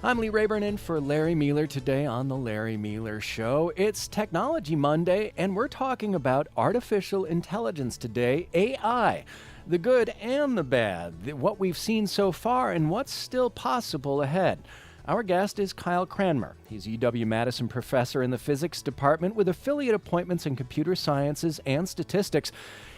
I'm Lee Rayburn in for Larry Mealer today on The Larry Mealer Show. It's Technology Monday, and we're talking about artificial intelligence today, AI. The good and the bad, what we've seen so far, and what's still possible ahead. Our guest is Kyle Cranmer. He's UW-Madison professor in the physics department with affiliate appointments in computer sciences and statistics.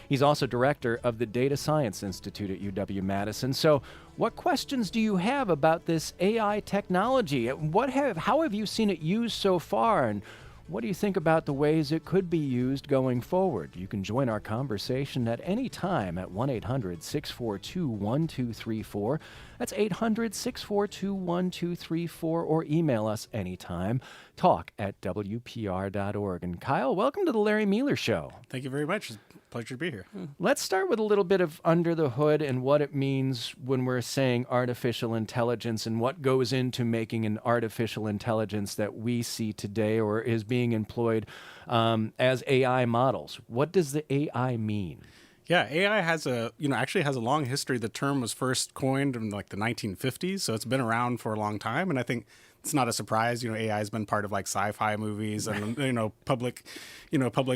He's also director of the Data Science Institute at UW-Madison. So what questions do you have about this AI technology? How have you seen it used so far, and what do you think about the ways it could be used going forward? You can join our conversation at any time at 1-800-642-1234. That's 800-642-1234, or email us anytime, talk@wpr.org. And Kyle, welcome to the Larry Mealer Show. Thank you very much. It's a pleasure to be here. Let's start with a little bit of under the hood and what it means when we're saying artificial intelligence and what goes into making an artificial intelligence that we see today or is being employed as AI models. What does the AI mean? Yeah, AI actually has a long history. The term was first coined in like the 1950s, so it's been around for a long time. And I think it's not a surprise. AI has been part of like sci-fi movies and public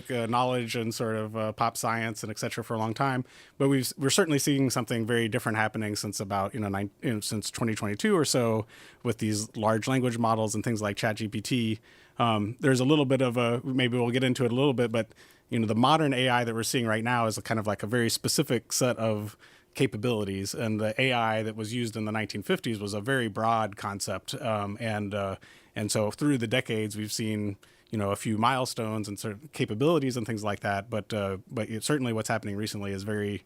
knowledge and sort of pop science and et cetera for a long time. But we're certainly seeing something very different happening since about since 2022 or so with these large language models and things like ChatGPT. There's a little bit of maybe we'll get into it a little bit, but the modern AI that we're seeing right now is kind of like a very specific set of capabilities, and the AI that was used in the 1950s was a very broad concept, and so through the decades we've seen a few milestones and sort of capabilities and things like that. But certainly what's happening recently is very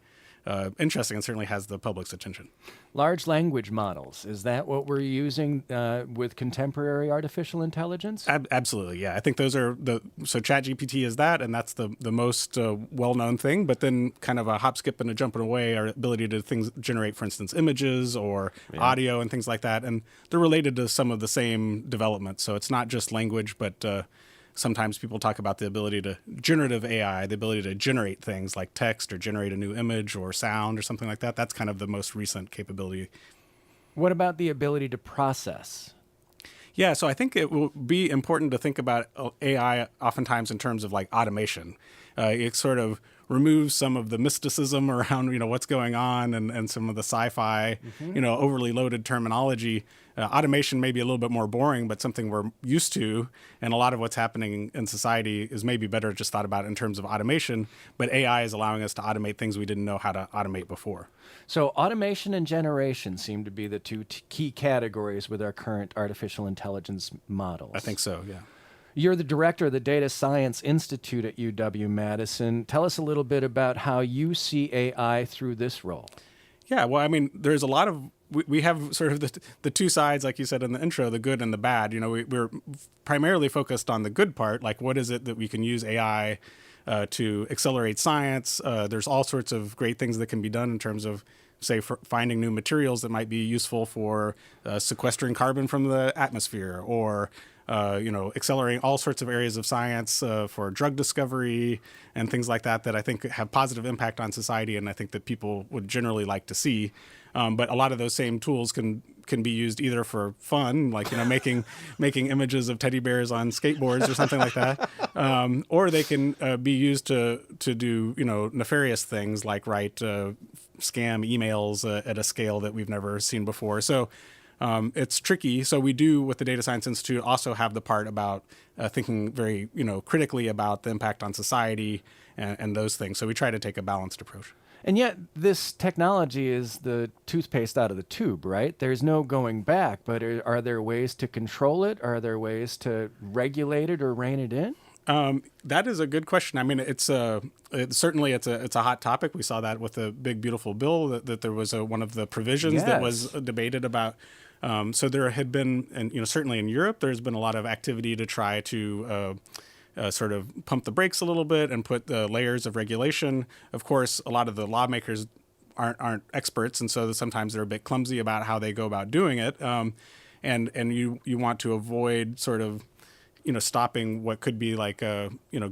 interesting and certainly has the public's attention. Large language models, is that what we're using with contemporary artificial intelligence? Absolutely, yeah. I think those are so ChatGPT is that, and that's the most well-known thing. But then kind of a hop, skip, and a jumping away, our ability to generate, for instance, images or audio and things like that. And they're related to some of the same developments. So it's not just language, but sometimes people talk about the ability to generative AI, the ability to generate things like text or generate a new image or sound or something like that. That's kind of the most recent capability. What about the ability to process? Yeah, so I think it will be important to think about AI oftentimes in terms of like automation. It sort of removes some of the mysticism around what's going on and some of the sci-fi overly loaded terminology. Automation may be a little bit more boring, but something we're used to, and a lot of what's happening in society is maybe better just thought about in terms of automation. But AI is allowing us to automate things we didn't know how to automate before. So automation and generation seem to be the two key categories with our current artificial intelligence models. I think so, yeah. You're the director of the Data Science Institute at UW-Madison. Tell us a little bit about how you see AI through this role. Yeah, well, I mean, there's a lot of, we have sort of the two sides, like you said in the intro, the good and the bad. We're primarily focused on the good part, like what is it that we can use AI to accelerate science. There's all sorts of great things that can be done in terms of, say, for finding new materials that might be useful for sequestering carbon from the atmosphere, or accelerating all sorts of areas of science for drug discovery and things like that I think have positive impact on society, and I think that people would generally like to see. But a lot of those same tools can be used either for fun, like making images of teddy bears on skateboards or something like that, or they can be used to do nefarious things like write scam emails at a scale that we've never seen before. So it's tricky. So we do, with the Data Science Institute, also have the part about thinking very critically about the impact on society and those things. So we try to take a balanced approach. And yet, this technology is the toothpaste out of the tube, right? There's no going back, but are there ways to control it? Are there ways to regulate it or rein it in? That is a good question. I mean, it's certainly a hot topic. We saw that with the big, beautiful bill that there was one of the provisions that was debated about. So there had been, and certainly in Europe, there's been a lot of activity to try to sort of pump the brakes a little bit and put layers of regulation. Of course, a lot of the lawmakers aren't experts, and so sometimes they're a bit clumsy about how they go about doing it. And you want to avoid sort of stopping what could be like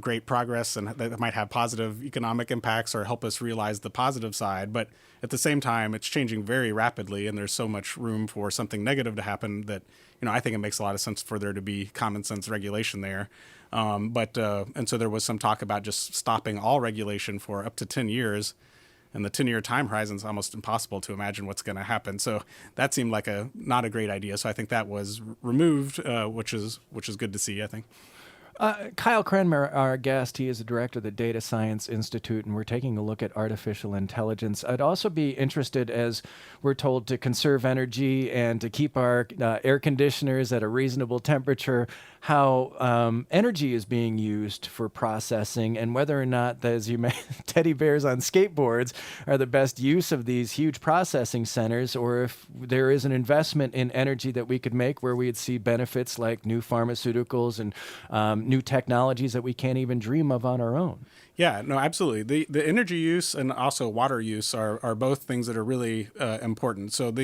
great progress and that might have positive economic impacts or help us realize the positive side. But at the same time, it's changing very rapidly, and there's so much room for something negative to happen that I think it makes a lot of sense for there to be common sense regulation there. And so there was some talk about just stopping all regulation for up to 10 years. And the 10-year time horizon is almost impossible to imagine what's going to happen. So that seemed like not a great idea. So I think that was removed, which is good to see, I think. Kyle Cranmer, our guest, he is the director of the Data Science Institute, and we're taking a look at artificial intelligence. I'd also be interested, as we're told to conserve energy and to keep our air conditioners at a reasonable temperature, how energy is being used for processing, and whether or not, as you may, teddy bears on skateboards are the best use of these huge processing centers, or if there is an investment in energy that we could make where we'd see benefits like new pharmaceuticals and new technologies that we can't even dream of on our own. Yeah, no, absolutely. The energy use and also water use are both things that are really important. So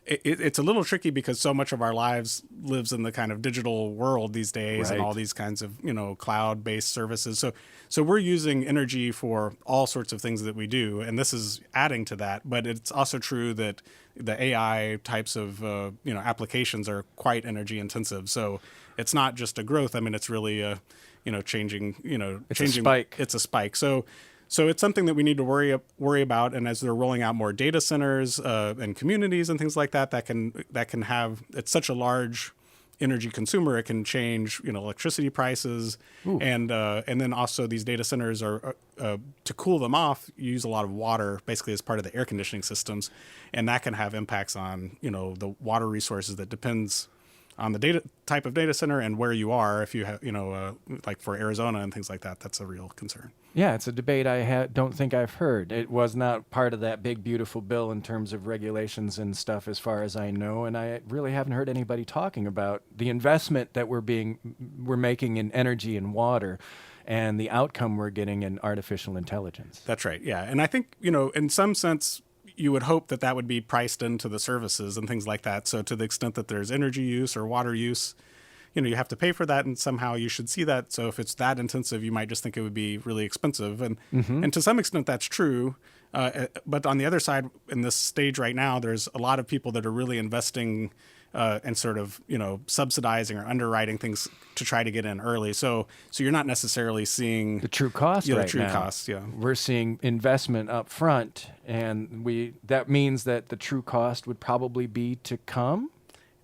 it's a little tricky because so much of our lives lives in the kind of digital world these days, Right. and all these kinds of cloud-based services. So we're using energy for all sorts of things that we do, and this is adding to that. But it's also true that the AI types of applications are quite energy intensive. So it's not just a growth. I mean, it's really changing. It's a spike. It's a spike. So it's something that we need to worry about. And as they're rolling out more data centers and communities and things like that, that can have, it's such a large energy consumer, it can change electricity prices. Ooh. And then also these data centers are to cool them off, you use a lot of water basically as part of the air conditioning systems, and that can have impacts on the water resources that depends on the type of data center and where you are. If you have like for Arizona and things like that, that's a real concern. Yeah, it's a debate I don't think I've heard. It was not part of that big, beautiful bill in terms of regulations and stuff, as far as I know, and I really haven't heard anybody talking about the investment that we're making in energy and water and the outcome we're getting in artificial intelligence. That's right, yeah. And I think, in some sense, you would hope that would be priced into the services and things like that. So to the extent that there's energy use or water use, you have to pay for that, and somehow you should see that. So if it's that intensive, you might just think it would be really expensive. And to some extent, that's true. But on the other side, in this stage right now, there's a lot of people that are really investing and sort of, subsidizing or underwriting things to try to get in early. So you're not necessarily seeing the true cost right now. The true cost, yeah. We're seeing investment up front, and that means that the true cost would probably be to come.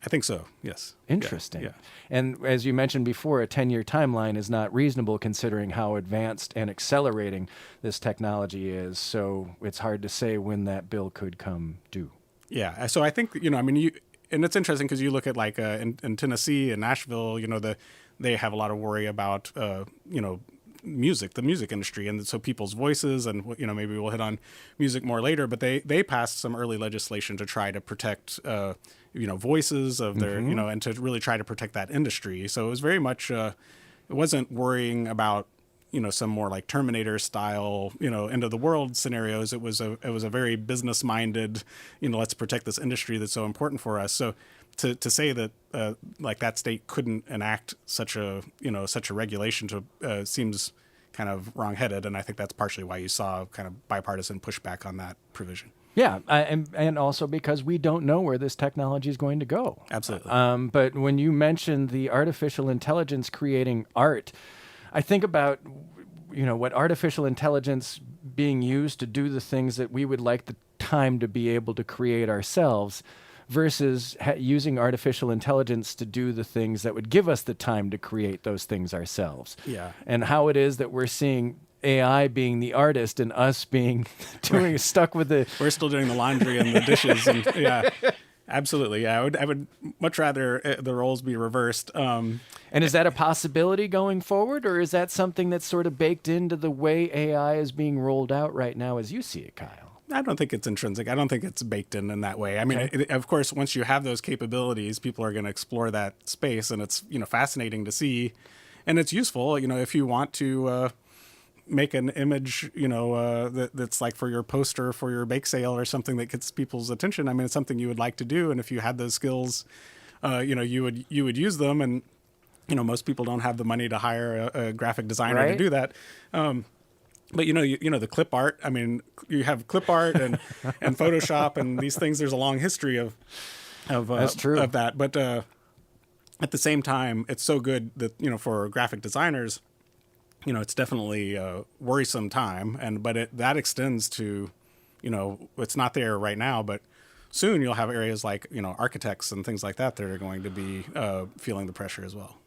I think so, yes. Interesting. Yeah. And as you mentioned before, a 10-year timeline is not reasonable considering how advanced and accelerating this technology is. So it's hard to say when that bill could come due. Yeah. So I think, and it's interesting because you look at like in Tennessee and Nashville, they have a lot of worry about, the music industry, and so people's voices, and maybe we'll hit on music more later, but they passed some early legislation to try to protect voices of their and to really try to protect that industry. So it was very much it wasn't worrying about some more like Terminator style end of the world scenarios. It was a very business minded let's protect this industry that's so important for us. So to say that like that state couldn't enact such a regulation seems kind of wrongheaded, and I think that's partially why you saw kind of bipartisan pushback on that provision. Yeah, and also because we don't know where this technology is going to go. Absolutely. But when you mentioned the artificial intelligence creating art, I think about what artificial intelligence being used to do the things that we would like the time to be able to create ourselves, versus using artificial intelligence to do the things that would give us the time to create those things ourselves. Yeah. And how it is that we're seeing AI being the artist and us being stuck with the... We're still doing the laundry and the dishes. And yeah, absolutely. Yeah, I would much rather the roles be reversed. And is that a possibility going forward, or is that something that's sort of baked into the way AI is being rolled out right now as you see it, Kyle? I don't think it's intrinsic. I don't think it's baked in that way. I mean, of course, once you have those capabilities, people are going to explore that space, and it's fascinating to see, and it's useful. If you want to make an image, that's like for your poster for your bake sale or something that gets people's attention. I mean, it's something you would like to do, and if you had those skills, you would use them. And most people don't have the money to hire a graphic designer to Right. do that. But the clip art. I mean, you have clip art and Photoshop and these things. There's a long history of That's true. of that. But at the same time, it's so good that for graphic designers, it's definitely a worrisome time. But that extends to, it's not there right now, but soon you'll have areas like architects and things like that are going to be feeling the pressure as well.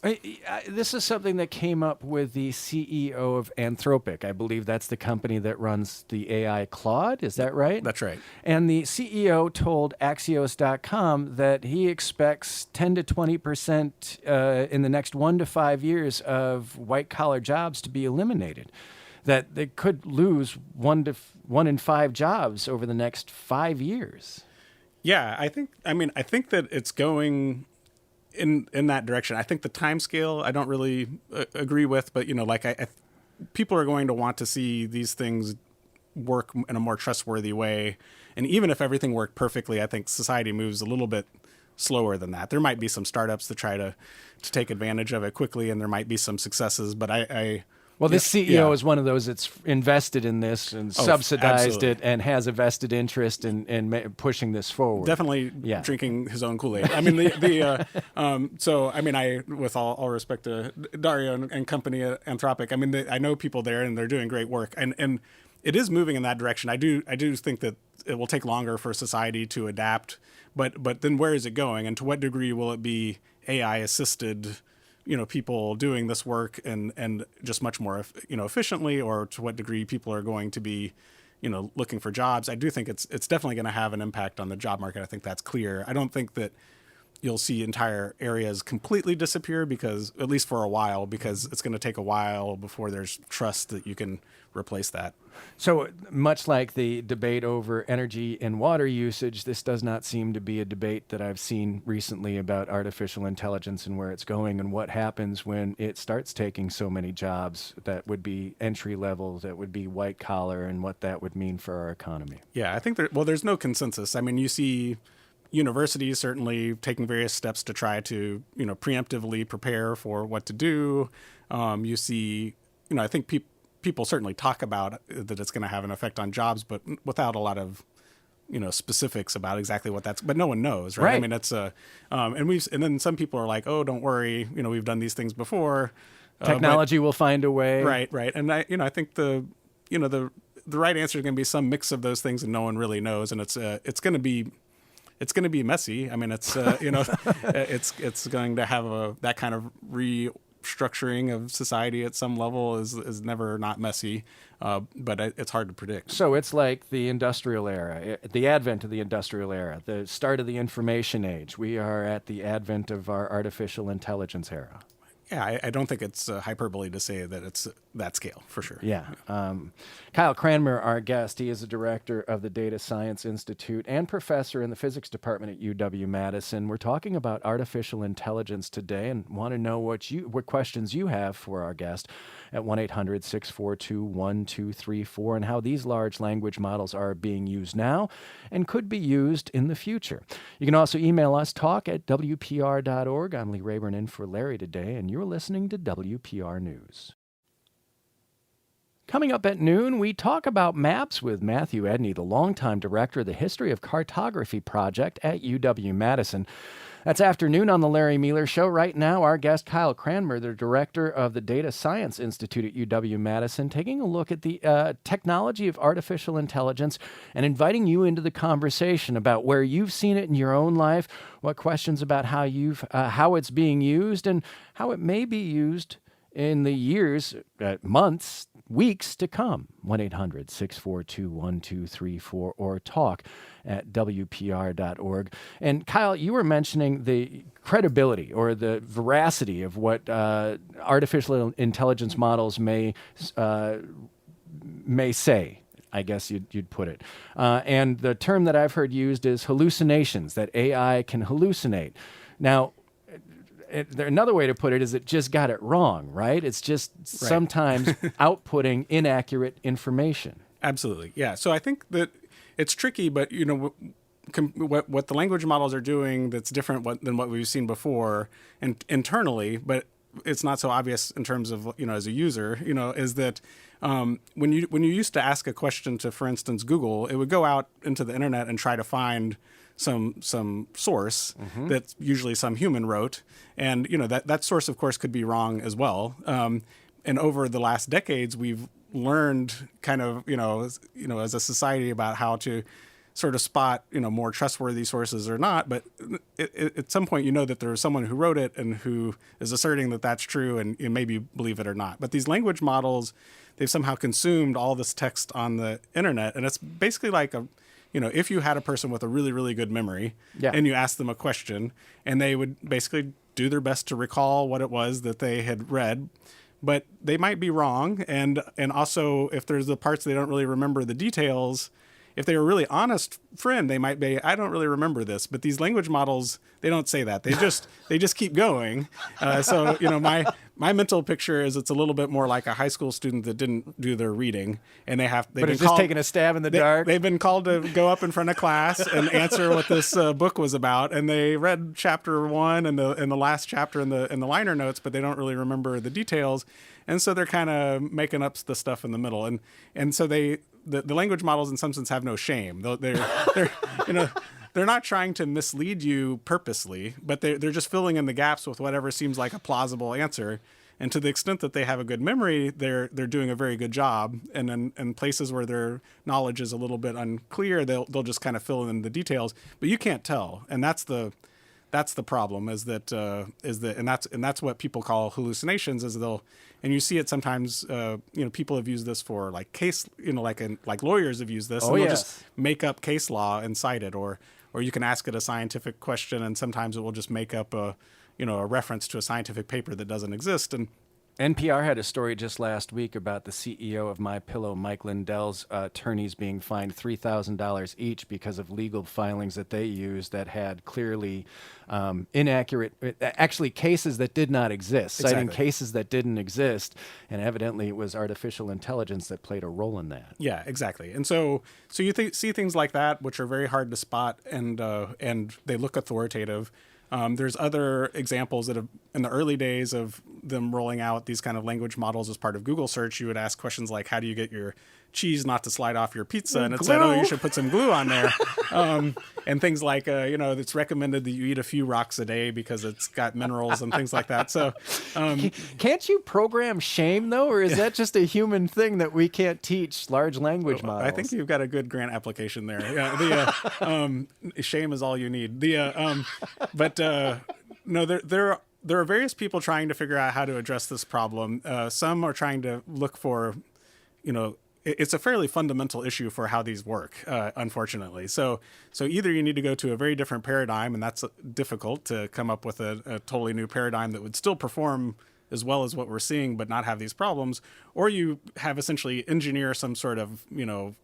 This is something that came up with the CEO of Anthropic. I believe that's the company that runs the AI Claude. Is that right? That's right. And the CEO told Axios.com that he expects 10 to 20% in the next 1 to 5 years of white collar jobs to be eliminated. That they could lose 1 in 5 jobs over the next 5 years. Yeah, I think that it's going in that direction. I think the time scale I don't really agree with, but people are going to want to see these things work in a more trustworthy way. And even if everything worked perfectly, I think society moves a little bit slower than that. There might be some startups that try to take advantage of it quickly, and there might be some successes, but Well, this CEO is one of those that's invested in this and subsidized it and has a vested interest in pushing this forward. Definitely drinking his own Kool-Aid. I mean, with all respect to Dario and company at Anthropic, I mean, I know people there and they're doing great work, and it is moving in that direction. I do think that it will take longer for society to adapt, but then where is it going, and to what degree will it be AI assisted? People doing this work and just much more, efficiently, or to what degree people are going to be, looking for jobs. I do think it's definitely going to have an impact on the job market. I think that's clear. I don't think that you'll see entire areas completely disappear, because at least for a while, because it's going to take a while before there's trust that you can replace that. So much like the debate over energy and water usage, this does not seem to be a debate that I've seen recently about artificial intelligence and where it's going and what happens when it starts taking so many jobs that would be entry level, that would be white collar, and what that would mean for our economy. Yeah, I think there's no consensus. I mean, you see universities certainly taking various steps to try to, preemptively prepare for what to do. You see, I think people certainly talk about that it's going to have an effect on jobs, but without a lot of, specifics about exactly what that's. But no one knows, right? I mean, it's and then some people are like, oh, don't worry, we've done these things before. Technology will find a way. Right. And I think the right answer is going to be some mix of those things, and no one really knows, and it's going to be. It's going to be messy. I mean, it's it's going to have that kind of restructuring of society at some level is never not messy, but it's hard to predict. So it's like the industrial era, the advent of the industrial era, the start of the information age. We are at the advent of our artificial intelligence era. Yeah, I don't think it's hyperbole to say that it's that scale, for sure. Yeah. Kyle Cranmer, our guest, he is a director of the Data Science Institute and professor in the physics department at UW-Madison. We're talking about artificial intelligence today and want to know what questions you have for our guest at 1-800-642-1234 and how these large language models are being used now and could be used in the future. You can also email us, talk@wpr.org. I'm Lee Rayburn in for Larry today, and you're listening to WPR News. Coming up at noon, we talk about maps with Matthew Edney, the longtime director of the History of Cartography Project at UW-Madison. That's afternoon on the Larry Meeler Show. Right now, our guest, Kyle Cranmer, the director of the Data Science Institute at UW-Madison, taking a look at the technology of artificial intelligence and inviting you into the conversation about where you've seen it in your own life, what questions about how it's being used, and how it may be used in the years, months, weeks to come. 1-800-642-1234 or talk@wpr.org. And Kyle, you were mentioning the credibility or the veracity of what artificial intelligence models may say, I guess you'd put it. And the term that I've heard used is hallucinations, that AI can hallucinate. Now, another way to put it is it just got it wrong, right? It's just sometimes outputting inaccurate information. Absolutely. Yeah. So I think that it's tricky, but what the language models are doing that's different than what we've seen before and internally, but it's not so obvious in terms of, as a user, is that when you used to ask a question to, for instance, Google, it would go out into the internet and try to find some source that usually some human wrote, and that source, of course, could be wrong as well. And over the last decades, we've learned kind of as a society about how to sort of spot more trustworthy sources or not. But at some point, that there's someone who wrote it and who is asserting that that's true, and you maybe believe it or not. But these language models, they've somehow consumed all this text on the internet, and it's basically like if you had a person with a really, really good memory, and you asked them a question, and they would basically do their best to recall what it was that they had read, but they might be wrong. And also, if there's the parts they don't really remember the details, if they're a really honest friend, they might be, I don't really remember this. But these language models, they don't say that. They just keep going. So my mental picture is it's a little bit more like a high school student that didn't do their reading, and but it's just taking a stab in the dark. They've been called to go up in front of class and answer what this book was about, and they read chapter 1 and the last chapter in the liner notes, but they don't really remember the details, and so they're kind of making up the stuff in the middle, and so the language models in some sense have no shame. They're not trying to mislead you purposely, but they're just filling in the gaps with whatever seems like a plausible answer. And to the extent that they have a good memory, they're doing a very good job. And in places where their knowledge is a little bit unclear, they'll just kind of fill in the details. But you can't tell, and that's the problem. Is that and that's what people call hallucinations. And you see it sometimes. People have used this for like case. Like lawyers have used this. Oh, and they'll yes. just make up case law and cite it, or you can ask it a scientific question, and sometimes it will just make up a reference to a scientific paper that doesn't exist. And NPR had a story just last week about the CEO of MyPillow, Mike Lindell's attorneys being fined $3,000 each because of legal filings that they used that had clearly inaccurate, actually cases that did not exist, citing cases that didn't exist, and evidently it was artificial intelligence that played a role in that. Yeah, exactly. And so you see things like that, which are very hard to spot, and they look authoritative. There's other examples that have, in the early days of them rolling out these kind of language models as part of Google search, you would ask questions like, how do you get your cheese not to slide off your pizza? And it said, you should put some glue on there. And things like, it's recommended that you eat a few rocks a day because it's got minerals and things like that. So can't you program shame, though? Or is that just a human thing that we can't teach large language models? I think you've got a good grant application there. Yeah, shame is all you need. No, there are various people trying to figure out how to address this problem. Some are trying to look for, it's a fairly fundamental issue for how these work, unfortunately. So either you need to go to a very different paradigm, and that's difficult to come up with a totally new paradigm that would still perform as well as what we're seeing, but not have these problems, or you have essentially engineer some sort of,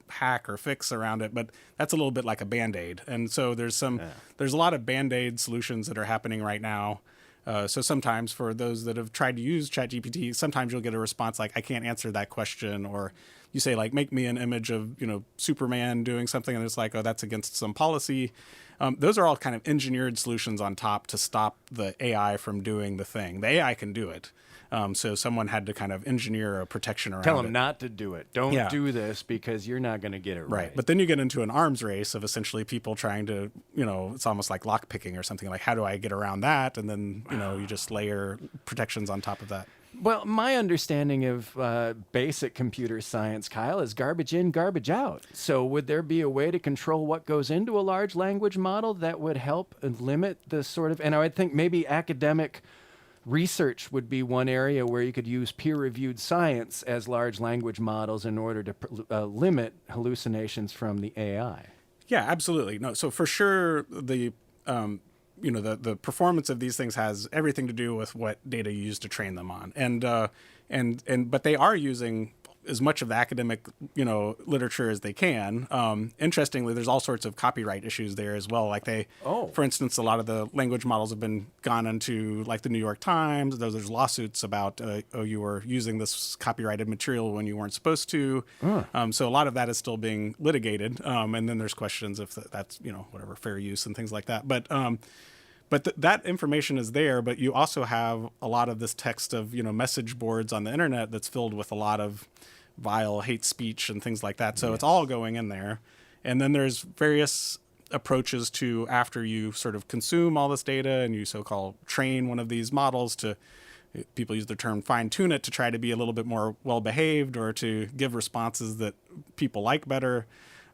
hack or fix around it, but that's a little bit like a Band-Aid. And so there's a lot of Band-Aid solutions that are happening right now. So sometimes for those that have tried to use ChatGPT, sometimes you'll get a response like, I can't answer that question, or you say like, make me an image of, Superman doing something, and it's like, oh, that's against some policy. Those are all kind of engineered solutions on top to stop the AI from doing the thing. The AI can do it. So someone had to kind of engineer a protection around it. Tell them not to do it. Don't do this because you're not going to get it right. But then you get into an arms race of essentially people trying to, it's almost like lock picking or something. Like, how do I get around that? And then, you just layer protections on top of that. Well, my understanding of basic computer science, Kyle, is garbage in, garbage out. So would there be a way to control what goes into a large language model that would help limit the sort of, and I would think maybe academic research would be one area where you could use peer-reviewed science as large language models in order to limit hallucinations from the AI. Yeah, absolutely. No, so for sure the performance of these things has everything to do with what data you use to train them on. But they are using as much of the academic, literature as they can. Interestingly, there's all sorts of copyright issues there as well. Like for instance, a lot of the language models have been gone into like the New York Times. There's lawsuits about, you were using this copyrighted material when you weren't supposed to. So a lot of that is still being litigated. And then there's questions if that's, whatever, fair use and things like that. but that information is there, but you also have a lot of this text of, message boards on the internet that's filled with a lot of vile hate speech and things like that. So it's all going in there. And then there's various approaches to, after you sort of consume all this data and you so-called train one of these models, to people use the term fine tune it to try to be a little bit more well behaved or to give responses that people like better.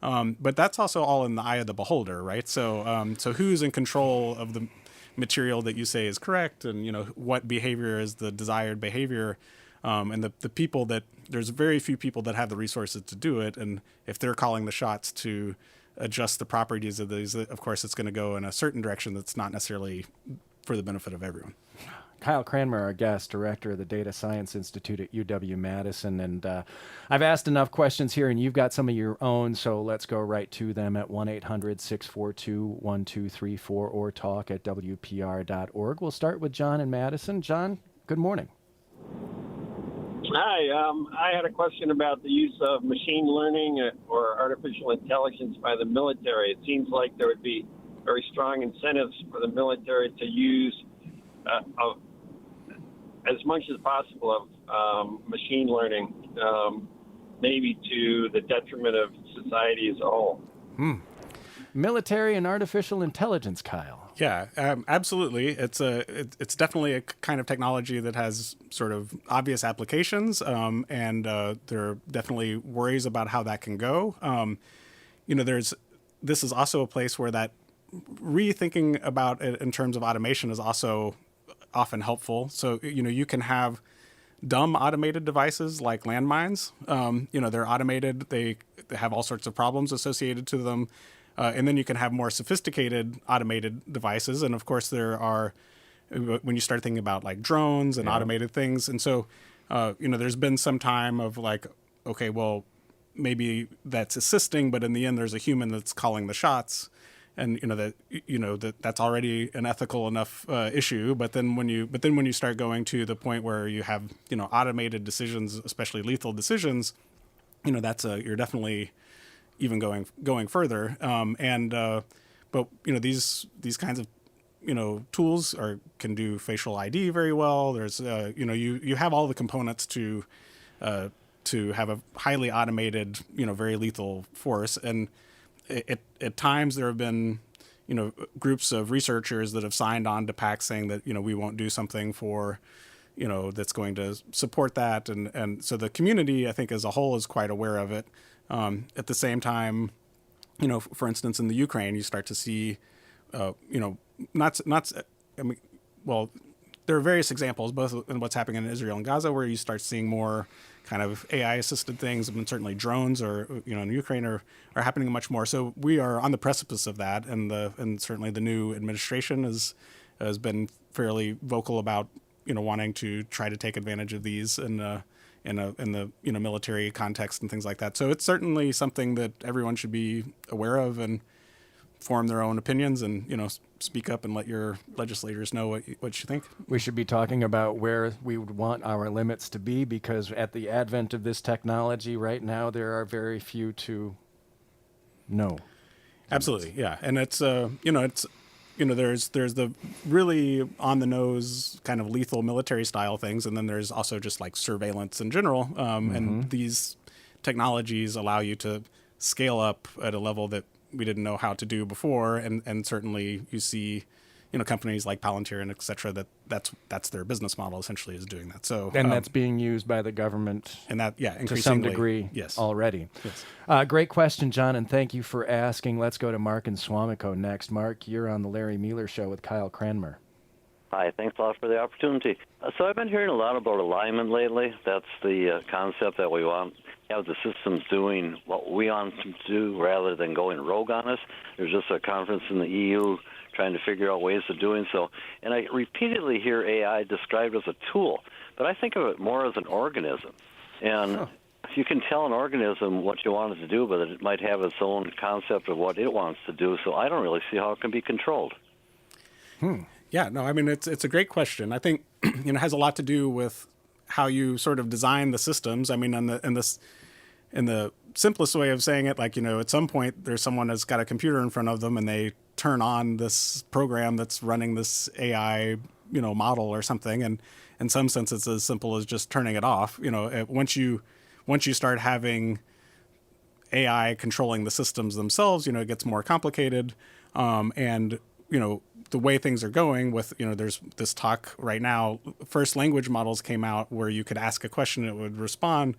But that's also all in the eye of the beholder, right? So who's in control of the material that you say is correct, and what behavior is the desired behavior, and the people that, there's very few people that have the resources to do it, and if they're calling the shots to adjust the properties of these, of course it's going to go in a certain direction that's not necessarily for the benefit of everyone. Kyle Cranmer, our guest, director of the Data Science Institute at UW-Madison. And I've asked enough questions here, and you've got some of your own, so let's go right to them at 1-800-642-1234 or talk@wpr.org. We'll start with John in Madison. John, good morning. Hi, I had a question about the use of machine learning or artificial intelligence by the military. It seems like there would be very strong incentives for the military to use as much as possible of machine learning, maybe to the detriment of society as a whole. Military and artificial intelligence, Kyle. Yeah, absolutely. It's definitely a kind of technology that has sort of obvious applications, and there are definitely worries about how that can go. This is also a place where that rethinking about it in terms of automation is also often helpful. So, you can have dumb automated devices like landmines. They're automated. They have all sorts of problems associated to them. And then you can have more sophisticated automated devices. And of course, there are, when you start thinking about like drones and automated things. And so, there's been some time of like, okay, well, maybe that's assisting, but in the end, there's a human that's calling the shots. And that's already an ethical enough issue. But then when you start going to the point where you have automated decisions, especially lethal decisions, you're definitely even going further. But these kinds of tools can do facial ID very well. There's you have all the components to have a highly automated very lethal force. And at times there have been, groups of researchers that have signed on to pacts saying that, we won't do something for, that's going to support that. And so the community, I think, as a whole is quite aware of it. At the same time, for instance, in the Ukraine, you start to see, there are various examples, both in what's happening in Israel and Gaza, where you start seeing more kind of AI-assisted things. I mean, certainly drones, or in Ukraine, are happening much more. So we are on the precipice of that, and certainly the new administration has been fairly vocal about wanting to try to take advantage of these in the military context and things like that. So it's certainly something that everyone should be aware of and form their own opinions, and speak up and let your legislators know what you think. We should be talking about where we would want our limits to be, because at the advent of this technology right now, there are very few to know. Absolutely, yeah, and it's there's the really on the nose kind of lethal military style things, and then there's also just like surveillance in general. And these technologies allow you to scale up at a level that we didn't know how to do before, and certainly you see, companies like Palantir and et cetera, that's their business model essentially, is doing that. So and that's being used by the government, and that to some degree, yes, already. Yes. Great question, John, and thank you for asking. Let's go to Mark in Swamico next. Mark, you're on the Larry Mealer Show with Kyle Cranmer. Hi, thanks a lot for the opportunity. So I've been hearing a lot about alignment lately. That's the concept that we want have the systems doing what we want them to do rather than going rogue on us. There's just a conference in the EU trying to figure out ways of doing so. And I repeatedly hear AI described as a tool, but I think of it more as an organism. And you can tell an organism what you want it to do, but it might have its own concept of what it wants to do, so I don't really see how it can be controlled. Yeah, no, I mean, it's a great question. I think it has a lot to do with how you sort of design the systems. I mean, in the simplest way of saying it, like, at some point there's someone that's got a computer in front of them and they turn on this program that's running this AI, model or something. And in some sense, it's as simple as just turning it off. Once you start having AI controlling the systems themselves, it gets more complicated. And the way things are going with, there's this talk right now, first language models came out where you could ask a question and it would respond.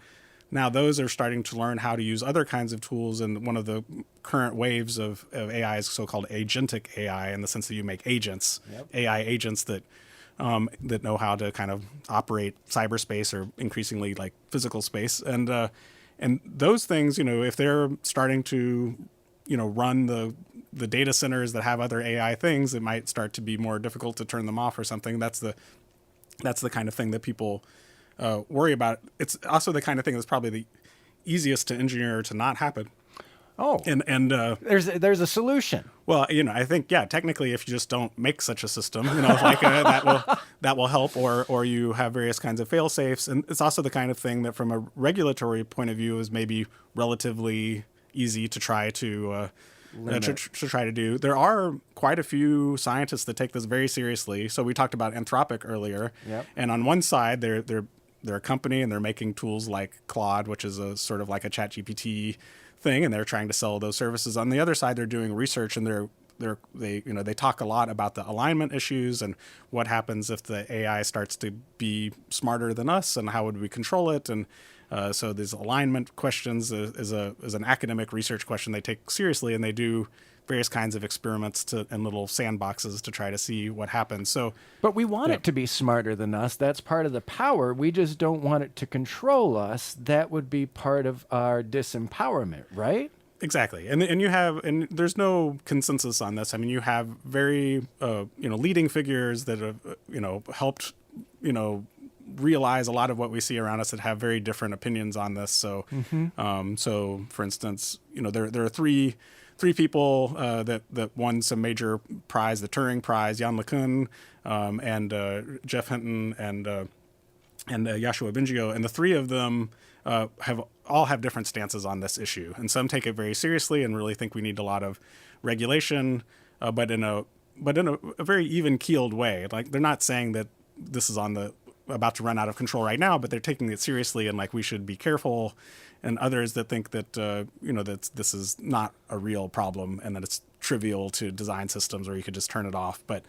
Now those are starting to learn how to use other kinds of tools. And one of the current waves of AI is so-called agentic AI, in the sense that you make agents, AI agents that know how to kind of operate cyberspace, or increasingly like physical space. And those things, if they're starting to, run the data centers that have other AI things, it might start to be more difficult to turn them off or something. That's the kind of thing that people worry about. It's also the kind of thing that's probably the easiest to engineer to not happen. Oh, and there's a solution. Well, I think, technically, if you just don't make such a system, that will help, or you have various kinds of fail safes. And it's also the kind of thing that, from a regulatory point of view, is maybe relatively easy to try to try to do. There are quite a few scientists that take this very seriously. So we talked about Anthropic earlier, and on one side, they're a company and they're making tools like Claude, which is a sort of like a ChatGPT thing, and they're trying to sell those services. On the other side, they're doing research, and they talk a lot about the alignment issues and what happens if the AI starts to be smarter than us, and how would we control it. And so these alignment questions is an academic research question they take seriously, and they do various kinds of experiments in little sandboxes to try to see what happens. So, but we want it to be smarter than us. That's part of the power. We just don't want it to control us. That would be part of our disempowerment, right? Exactly. And there's no consensus on this. I mean, you have very leading figures that have helped realize a lot of what we see around us, that have very different opinions on this. So so for instance, there are three people that won some major prize, the Turing Prize: Jan LeCun, and Jeff Hinton, and Yoshua Bengio. And the three of them have different stances on this issue. And some take it very seriously and really think we need a lot of regulation, but in a very even-keeled way. Like, they're not saying that this is about to run out of control right now, but they're taking it seriously and like we should be careful. And others that think that that this is not a real problem and that it's trivial to design systems where you could just turn it off. But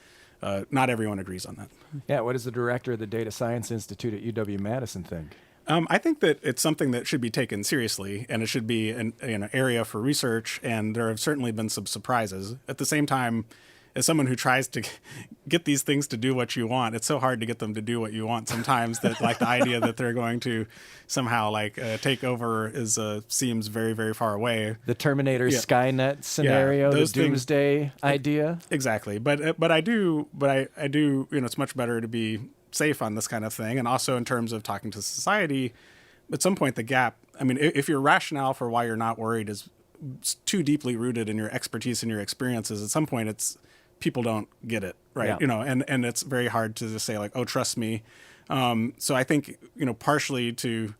not everyone agrees on that. Yeah. What does the director of the Data Science Institute at UW-Madison think? I think that it's something that should be taken seriously, and it should be an area for research. And there have certainly been some surprises. At the same time, as someone who tries to get these things to do what you want, it's so hard to get them to do what you want sometimes that like the idea that they're going to somehow take over seems very, very far away. The Terminator Skynet scenario, the doomsday idea. Exactly. But I do, it's much better to be safe on this kind of thing. And also in terms of talking to society, at some point the gap, I mean, if your rationale for why you're not worried is too deeply rooted in your expertise and your experiences, at some point people don't get it, right? Yeah. And it's very hard to just say like, oh, trust me. So I think, partially to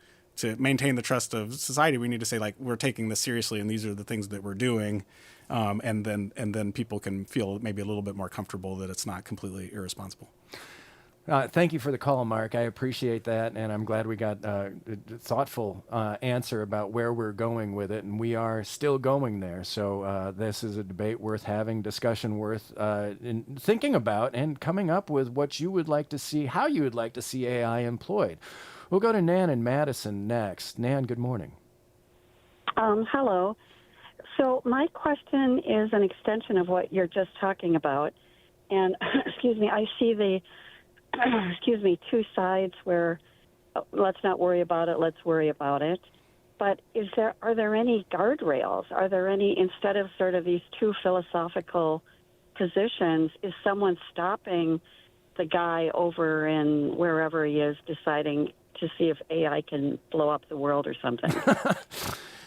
maintain the trust of society, we need to say like, we're taking this seriously and these are the things that we're doing. And then people can feel maybe a little bit more comfortable that it's not completely irresponsible. Thank you for the call, Mark. I appreciate that, and I'm glad we got a thoughtful answer about where we're going with it, and we are still going there. So this is a debate worth having, discussion worth thinking about, and coming up with what you would like to see, how you would like to see AI employed. We'll go to Nan in Madison next. Nan, good morning. Hello. So my question is an extension of what you're just talking about, and excuse me, I see two sides where let's not worry about it, let's worry about it. But are there any guardrails? Are there any, instead of sort of these two philosophical positions, is someone stopping the guy over in wherever he is deciding to see if AI can blow up the world or something?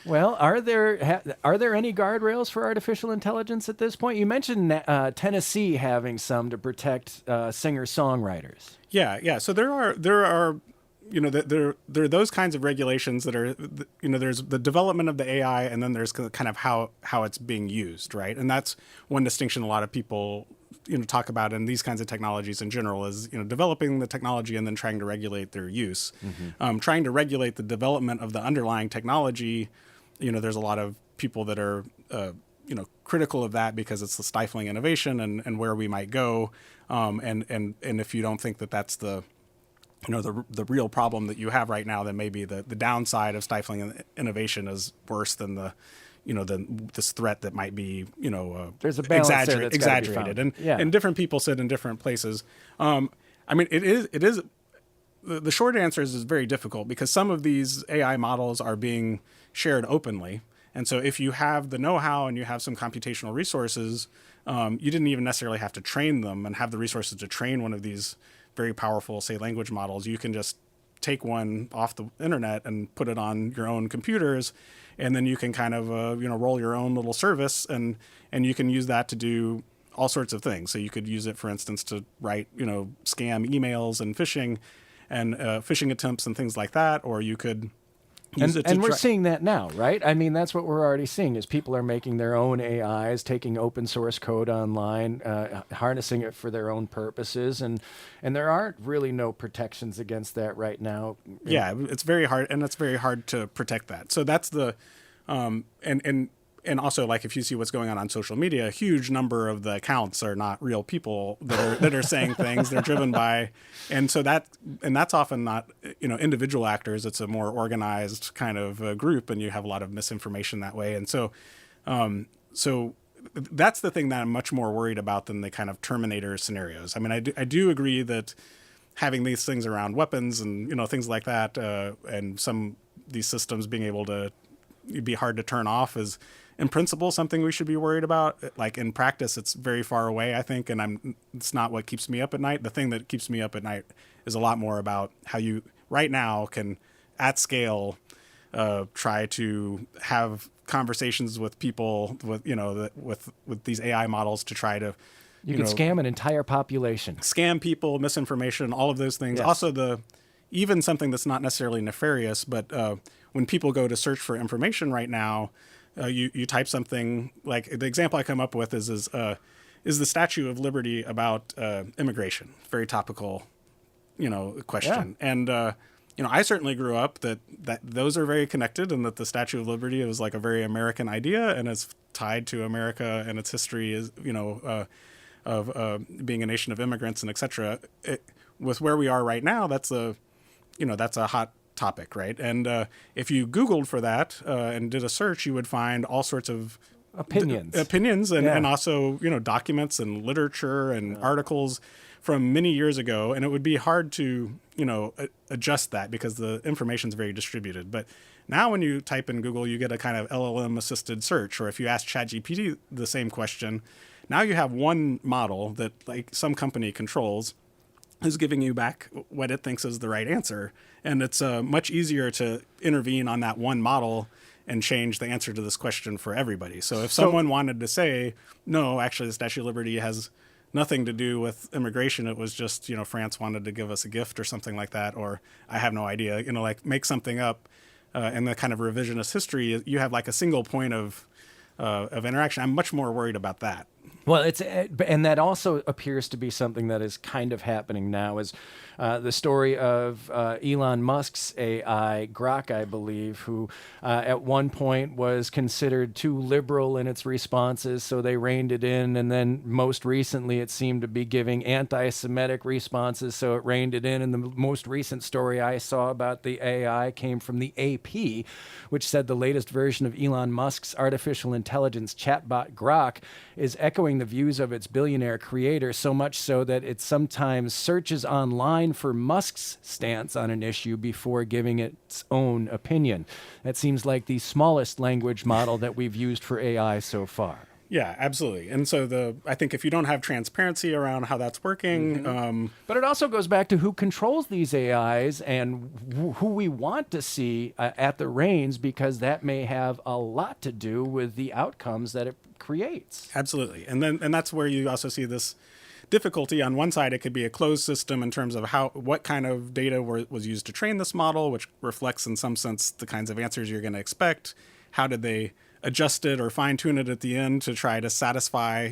Well, are there any guardrails for artificial intelligence at this point? You mentioned Tennessee having some to protect singer-songwriters. Yeah. So there are there are those kinds of regulations that are, there's the development of the AI, and then there's kind of how it's being used, right? And that's one distinction a lot of people talk about in these kinds of technologies in general is developing the technology and then trying to regulate their use. Trying to regulate the development of the underlying technology, there's a lot of people that are critical of that because it's the stifling innovation and where we might go. And if you don't think that that's the real problem that you have right now, then maybe the downside of stifling innovation is worse than this threat that might be there's a balance there that's exaggerated, and different people sit in different places. It is the short answer is very difficult because some of these AI models are being shared openly. And so if you have the know-how and you have some computational resources, you didn't even necessarily have to train them and have the resources to train one of these very powerful, say, language models. You can just take one off the internet and put it on your own computers, and then you can kind of roll your own little service, and you can use that to do all sorts of things. So you could use it, for instance, to write scam emails and phishing attempts and things like that, or you could and we're seeing that now, right? I mean, that's what we're already seeing is people are making their own AIs, taking open source code online, harnessing it for their own purposes. And there aren't really no protections against that right now. Yeah, it's very hard. And it's very hard to protect that. So that's the, and also, like, if you see what's going on social media, a huge number of the accounts are not real people that are saying things. They're driven by, and that's often not individual actors. It's a more organized kind of group, and you have a lot of misinformation that way. And so that's the thing that I'm much more worried about than the kind of Terminator scenarios. I mean, I do agree that having these things around weapons and things like that, and these systems being able to be hard to turn off is, in principle, something we should be worried about. Like, in practice, it's very far away, I think, and it's not what keeps me up at night. The thing that keeps me up at night is a lot more about how you right now can, at scale, try to have conversations with people with these AI models to try to you can scam an entire population, scam people, misinformation, all of those things. Yes. Also, even something that's not necessarily nefarious, but when people go to search for information right now, you type something like, the example I come up with is the Statue of Liberty about immigration. Very topical, question. Yeah. And I certainly grew up that those are very connected, and that the Statue of Liberty was like a very American idea, and it's tied to America and its history is of being a nation of immigrants and et cetera. With where we are right now, that's a hot topic, right? And if you Googled for that and did a search, you would find all sorts of opinions and also documents and literature and articles from many years ago, and it would be hard to adjust that because the information is very distributed. But now when you type in Google, you get a kind of LLM assisted search, or if you ask ChatGPT the same question, now you have one model that, like, some company controls, is giving you back what it thinks is the right answer. And it's much easier to intervene on that one model and change the answer to this question for everybody. So if someone wanted to say, no, actually the Statue of Liberty has nothing to do with immigration, it was just, France wanted to give us a gift or something like that, or I have no idea, like, make something up in the kind of revisionist history, you have like a single point of interaction. I'm much more worried about that. Well, and that also appears to be something that is kind of happening now, is the story of Elon Musk's AI, Grok, I believe, who at one point was considered too liberal in its responses, so they reined it in, and then most recently it seemed to be giving anti-Semitic responses, so it reined it in. And the most recent story I saw about the AI came from the AP, which said the latest version of Elon Musk's artificial intelligence chatbot Grok is echoing the views of its billionaire creator, so much so that it sometimes searches online for Musk's stance on an issue before giving its own opinion. That seems like the smallest language model that we've used for AI so far. Yeah, absolutely. And so I think if you don't have transparency around how that's working... But it also goes back to who controls these AIs and who we want to see at the reins, because that may have a lot to do with the outcomes that it creates. Absolutely. And that's where you also see this difficulty. On one side, it could be a closed system in terms of what kind of data was used to train this model, which reflects in some sense the kinds of answers you're going to expect. How did they adjust it or fine tune it at the end to try to satisfy,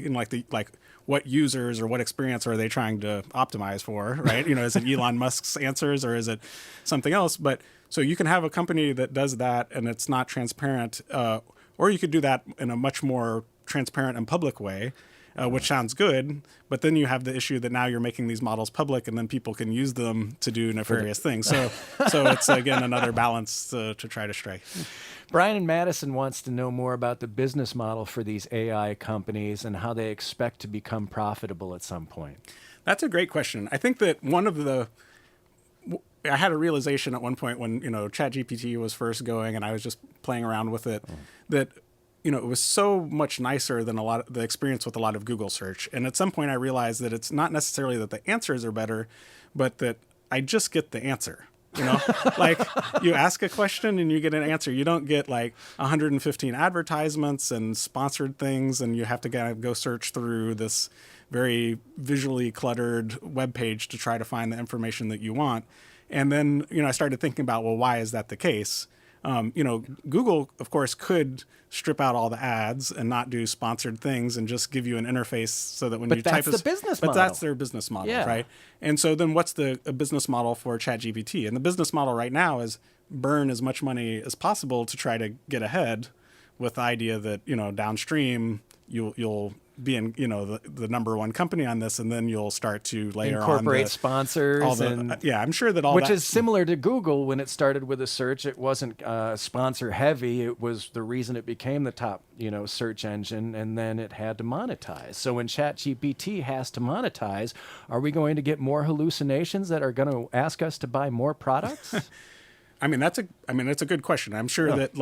what users or what experience are they trying to optimize for, right? Is it Elon Musk's answers or is it something else? But so you can have a company that does that and it's not transparent, or you could do that in a much more transparent and public way, which sounds good. But then you have the issue that now you're making these models public and then people can use them to do nefarious things. So it's, again, another balance to try to strike. Brian in Madison wants to know more about the business model for these AI companies and how they expect to become profitable at some point. That's a great question. I think that I had a realization at one point when, ChatGPT was first going and I was just playing around with it, that, it was so much nicer than the experience with a lot of Google search. And at some point I realized that it's not necessarily that the answers are better, but that I just get the answer. Like you ask a question and you get an answer. You don't get 115 advertisements and sponsored things, and you have to kind of go search through this very visually cluttered web page to try to find the information that you want. And then, I started thinking about, well, why is that the case? Google, of course, could strip out all the ads and not do sponsored things and just give you an interface so that when you type... But that's the business model. But that's their business model, right? And so then what's a business model for ChatGPT? And the business model right now is burn as much money as possible to try to get ahead with the idea that, downstream you'll be in, the number one company on this, and then you'll start to layer incorporate sponsors. I'm sure that which is similar to Google when it started with a search. It wasn't sponsor heavy. It was the reason it became the top, search engine, and then it had to monetize. So when ChatGPT has to monetize, are we going to get more hallucinations that are going to ask us to buy more products? That's a good question. I'm sure that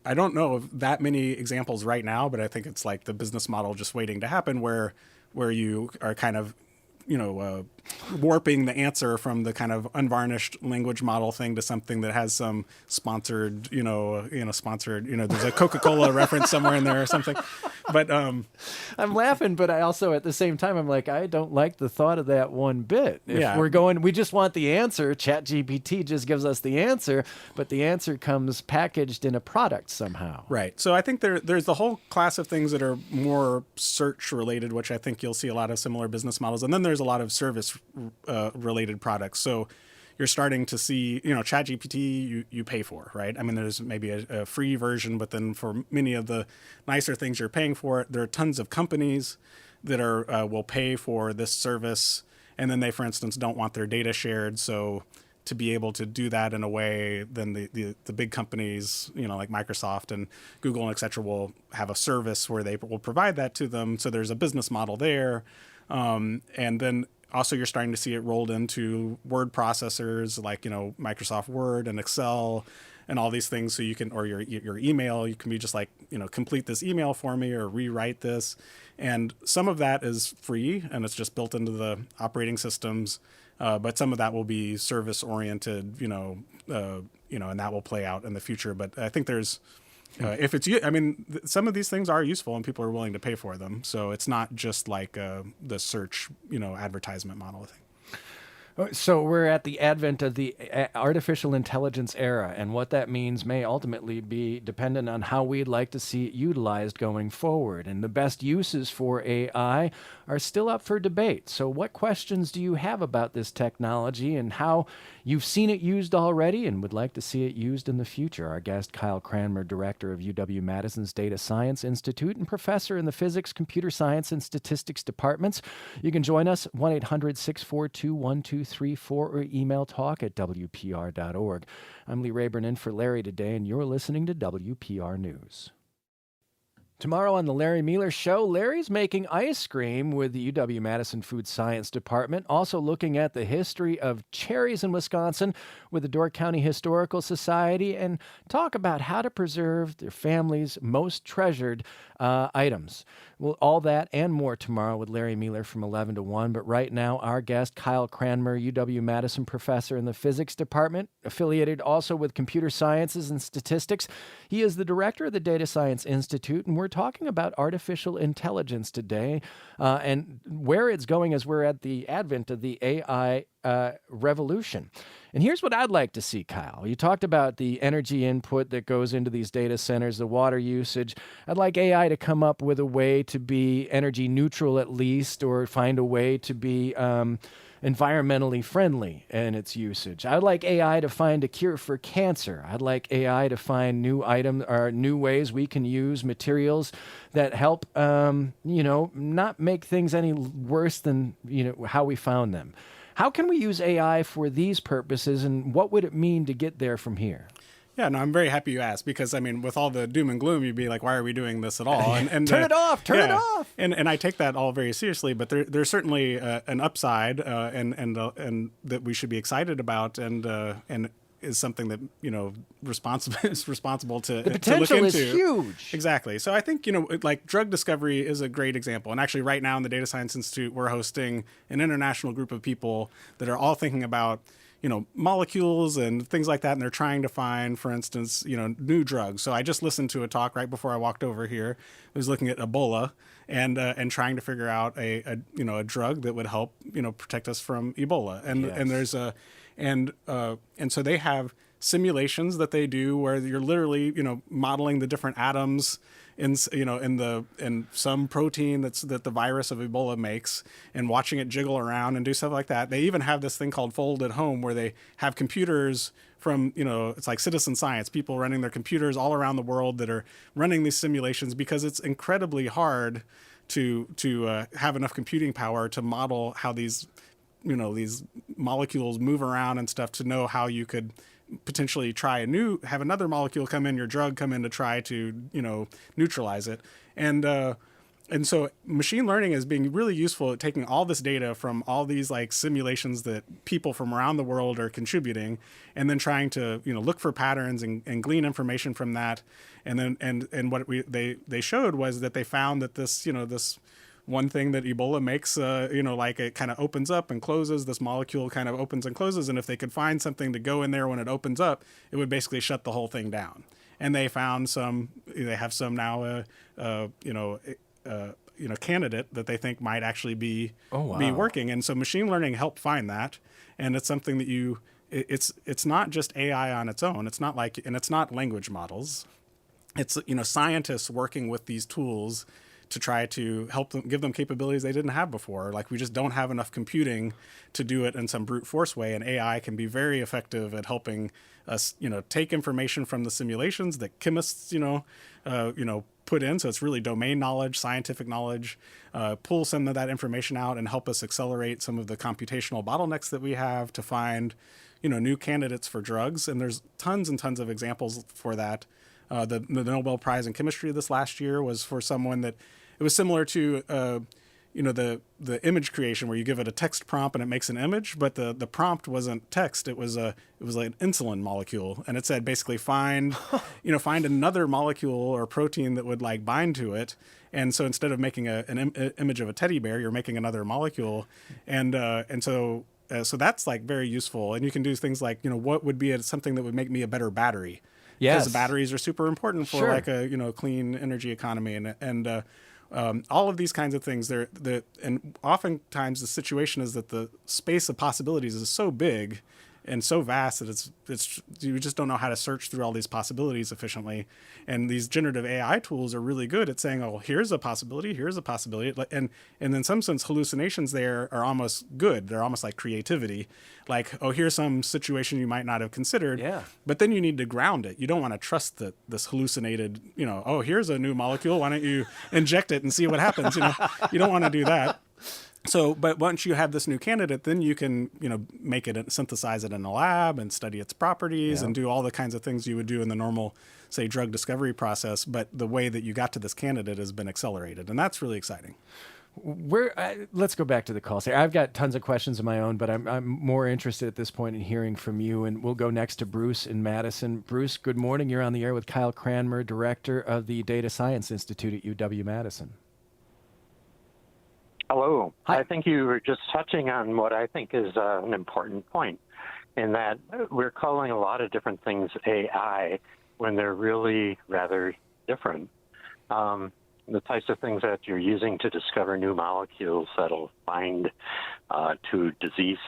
I don't know of that many examples right now, but I think it's like the business model just waiting to happen where you are kind of, warping the answer from the kind of unvarnished language model thing to something that has some sponsored, there's a Coca-Cola reference somewhere in there or something. But I'm laughing, but I also at the same time, I'm like, I don't like the thought of that one bit. If we just want the answer. ChatGPT just gives us the answer, but the answer comes packaged in a product somehow. Right. So I think there's the whole class of things that are more search related, which I think you'll see a lot of similar business models. And then there's a lot of service related products. So you're starting to see, ChatGPT you pay for, right? There's maybe a free version, but then for many of the nicer things you're paying for, there are tons of companies that will pay for this service. And then they, for instance, don't want their data shared. So to be able to do that in a way, then the big companies, like Microsoft and Google and et cetera, will have a service where they will provide that to them. So there's a business model there. And then also you're starting to see it rolled into word processors like, Microsoft Word and Excel and all these things. So you can, or your email, you can be just like, complete this email for me or rewrite this. And some of that is free and it's just built into the operating systems. But some of that will be service oriented, and that will play out in the future. But I think there's, if it's, some of these things are useful and people are willing to pay for them. So it's not just like the search, advertisement model thing. So we're at the advent of the artificial intelligence era, and what that means may ultimately be dependent on how we'd like to see it utilized going forward. And the best uses for AI are still up for debate. So what questions do you have about this technology and how you've seen it used already and would like to see it used in the future? Our guest, Kyle Cranmer, director of UW-Madison's Data Science Institute and professor in the Physics, Computer Science, and Statistics departments. You can join us 1-800-642-1234 or email talk@wpr.org. I'm Lee Rayburn in for Larry today, and you're listening to WPR News. Tomorrow on the Larry Mealer Show, Larry's making ice cream with the UW-Madison Food Science Department, also looking at the history of cherries in Wisconsin with the Door County Historical Society, and talk about how to preserve their family's most treasured items. Well, all that and more tomorrow with Larry Mealer from 11 to 1. But right now, our guest, Kyle Cranmer, UW-Madison professor in the Physics Department, affiliated also with Computer Sciences and Statistics. He is the director of the Data Science Institute, and we're talking about artificial intelligence today and where it's going as we're at the advent of the AI revolution. And here's what I'd like to see, Kyle. You talked about the energy input that goes into these data centers, the water usage. I'd like AI to come up with a way to be energy neutral at least, or find a way to be environmentally friendly in its usage. I'd like AI to find a cure for cancer. I'd like AI to find new items or new ways we can use materials that help, not make things any worse than, how we found them. How can we use AI for these purposes, and what would it mean to get there from here? Yeah, no, I'm very happy you asked, because I mean, with all the doom and gloom, you'd be like, why are we doing this at all? And turn it off, turn it off. And I take that all very seriously, but there's certainly an upside, and that we should be excited about, and is something that is responsible to The potential to look into. is huge. Exactly. So I think like drug discovery is a great example. And actually, right now in the Data Science Institute, we're hosting an international group of people that are all thinking about molecules and things like that, and they're trying to find, for instance, new drugs. So I just listened to a talk right before I walked over here. I was looking at Ebola and trying to figure out a drug that would help protect us from Ebola. And Yes. and there's a and so they have simulations that they do where you're literally modeling the different atoms in some protein that the virus of Ebola makes, and watching it jiggle around and do stuff like that. They even have this thing called Fold at Home, where they have computers from it's like citizen science, people running their computers all around the world that are running these simulations, because it's incredibly hard to have enough computing power to model how these molecules move around and stuff, to know how you could potentially have another molecule come in, your drug come in, to try to neutralize it. And so machine learning is being really useful at taking all this data from all these like simulations that people from around the world are contributing, and then trying to look for patterns and glean information from that. And then and what they showed was that they found that this this one thing that Ebola makes, like it kind of opens up and closes. This molecule kind of opens and closes, and if they could find something to go in there when it opens up, it would basically shut the whole thing down. And they found they have some now, candidate that they think might actually be working. And so machine learning helped find that, and it's something that it's not just AI on its own. It's not language models. It's scientists working with these tools to try to help them, give them capabilities they didn't have before. Like, we just don't have enough computing to do it in some brute force way, and AI can be very effective at helping us, take information from the simulations that chemists, put in. So it's really domain knowledge, scientific knowledge, pull some of that information out and help us accelerate some of the computational bottlenecks that we have to find, new candidates for drugs. And there's tons and tons of examples for that. The Nobel Prize in Chemistry this last year was for someone that it was similar to the image creation, where you give it a text prompt and it makes an image, but the prompt wasn't text. It was like an insulin molecule, and it said basically find another molecule or protein that would like bind to it. And so instead of making an image of a teddy bear, you're making another molecule, and so that's like very useful. And you can do things like what would be something that would make me a better battery. Yes. Because batteries are super important for like a clean energy economy, and all of these kinds of things. And oftentimes the situation is that the space of possibilities is so big and so vast that it's you just don't know how to search through all these possibilities efficiently. And these generative AI tools are really good at saying, oh, here's a possibility, and in some sense hallucinations there are almost good. They're almost like creativity, like, oh, here's some situation you might not have considered. Yeah. But then you need to ground it. You don't want to trust this hallucinated, oh, here's a new molecule, why don't you inject it and see what happens. You don't want to do that. So, but once you have this new candidate, then you can, make it, synthesize it in a lab and study its properties and do all the kinds of things you would do in the normal, say, drug discovery process. But the way that you got to this candidate has been accelerated, and that's really exciting. Let's go back to the calls here. I've got tons of questions of my own, but I'm more interested at this point in hearing from you. And we'll go next to Bruce in Madison. Bruce, good morning. You're on the air with Kyle Cranmer, director of the Data Science Institute at UW-Madison. Hello. Hi. I think you were just touching on what I think is an important point, in that we're calling a lot of different things AI when they're really rather different. the types of things that you're using to discover new molecules that'll bind to disease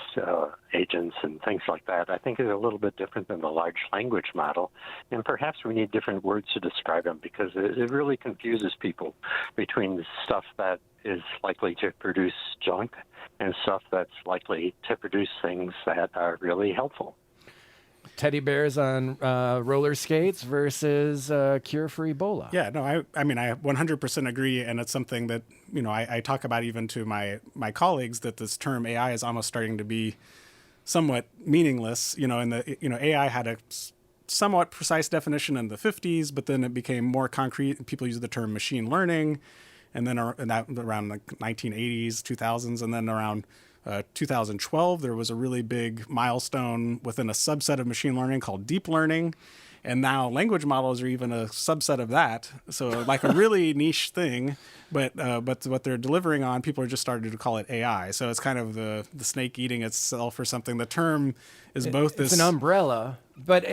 agents and things like that, I think is a little bit different than the large language model. And perhaps we need different words to describe them, because it really confuses people between the stuff that is likely to produce junk and stuff that's likely to produce things that are really helpful. Teddy bears on roller skates versus cure for Ebola. Yeah, no, I mean, I 100% agree, and it's something that, I talk about even to my colleagues, that this term AI is almost starting to be somewhat meaningless. AI had a somewhat precise definition in the 50s, but then it became more concrete, and people use the term machine learning, and then around the 1980s, 2000s, and then around 2012, there was a really big milestone within a subset of machine learning called deep learning. And now language models are even a subset of that. So like a really niche thing, but what they're delivering on, people are just starting to call it AI. So it's kind of the snake eating itself or something. The term is both this... It's an umbrella. But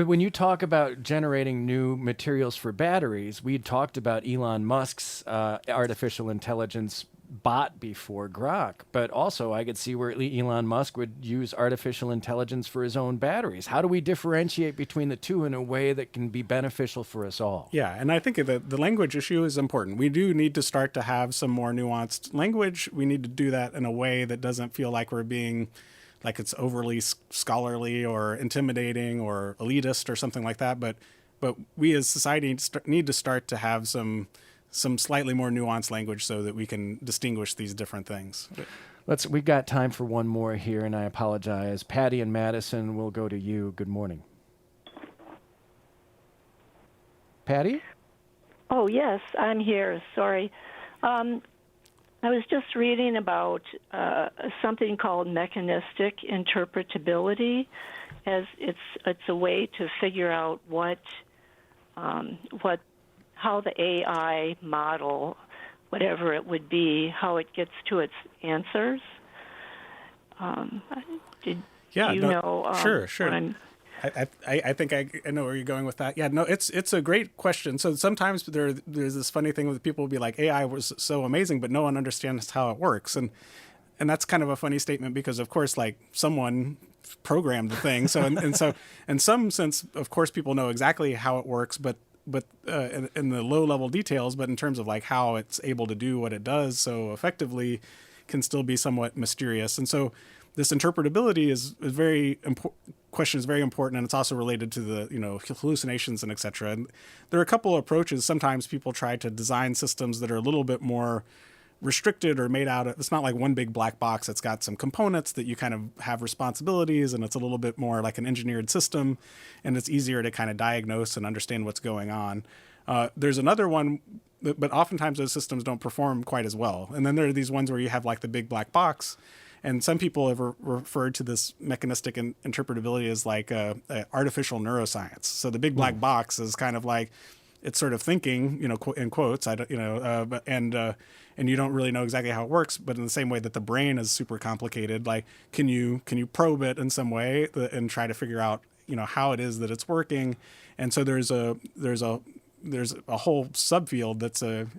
when you talk about generating new materials for batteries, we talked about Elon Musk's artificial intelligence bot before Grok, but also I could see where Elon Musk would use artificial intelligence for his own batteries. How do we differentiate between the two in a way that can be beneficial for us all? Yeah, and I think the language issue is important. We do need to start to have some more nuanced language. We need to do that in a way that doesn't feel like we're being, like it's overly scholarly or intimidating or elitist or something like that. But we as society need to start to have some slightly more nuanced language so that we can distinguish these different things. We've got time for one more here, and I apologize. Patty and Madison, we'll go to you. Good morning. Patty? Oh, yes, I'm here. Sorry. I was just reading about something called mechanistic interpretability, as it's a way to figure out how the AI model, whatever it would be, how it gets to its answers. Sure. I think I know where you're going with that. Yeah, no, it's a great question. So sometimes there's this funny thing with people will be like, AI was so amazing, but no one understands how it works. And that's kind of a funny statement because, of course, like someone programmed the thing. So in some sense, of course, people know exactly how it works, but in the low level details, but in terms of like how it's able to do what it does so effectively can still be somewhat mysterious. And so this interpretability is very important. Question is very important, and it's also related to the hallucinations and et cetera. And there are a couple of approaches. Sometimes people try to design systems that are a little bit more restricted or made out of, it's not like one big black box. It's got some components that you kind of have responsibilities, and it's a little bit more like an engineered system, and it's easier to kind of diagnose and understand what's going on. There's another one, but oftentimes those systems don't perform quite as well. And then there are these ones where you have like the big black box, and some people have referred to this mechanistic interpretability as like artificial neuroscience. So the big black box is kind of like, it's sort of thinking, in quotes, and you don't really know exactly how it works. But in the same way that the brain is super complicated, like can you probe it in some way and try to figure out how it is that it's working? And so there's a whole subfield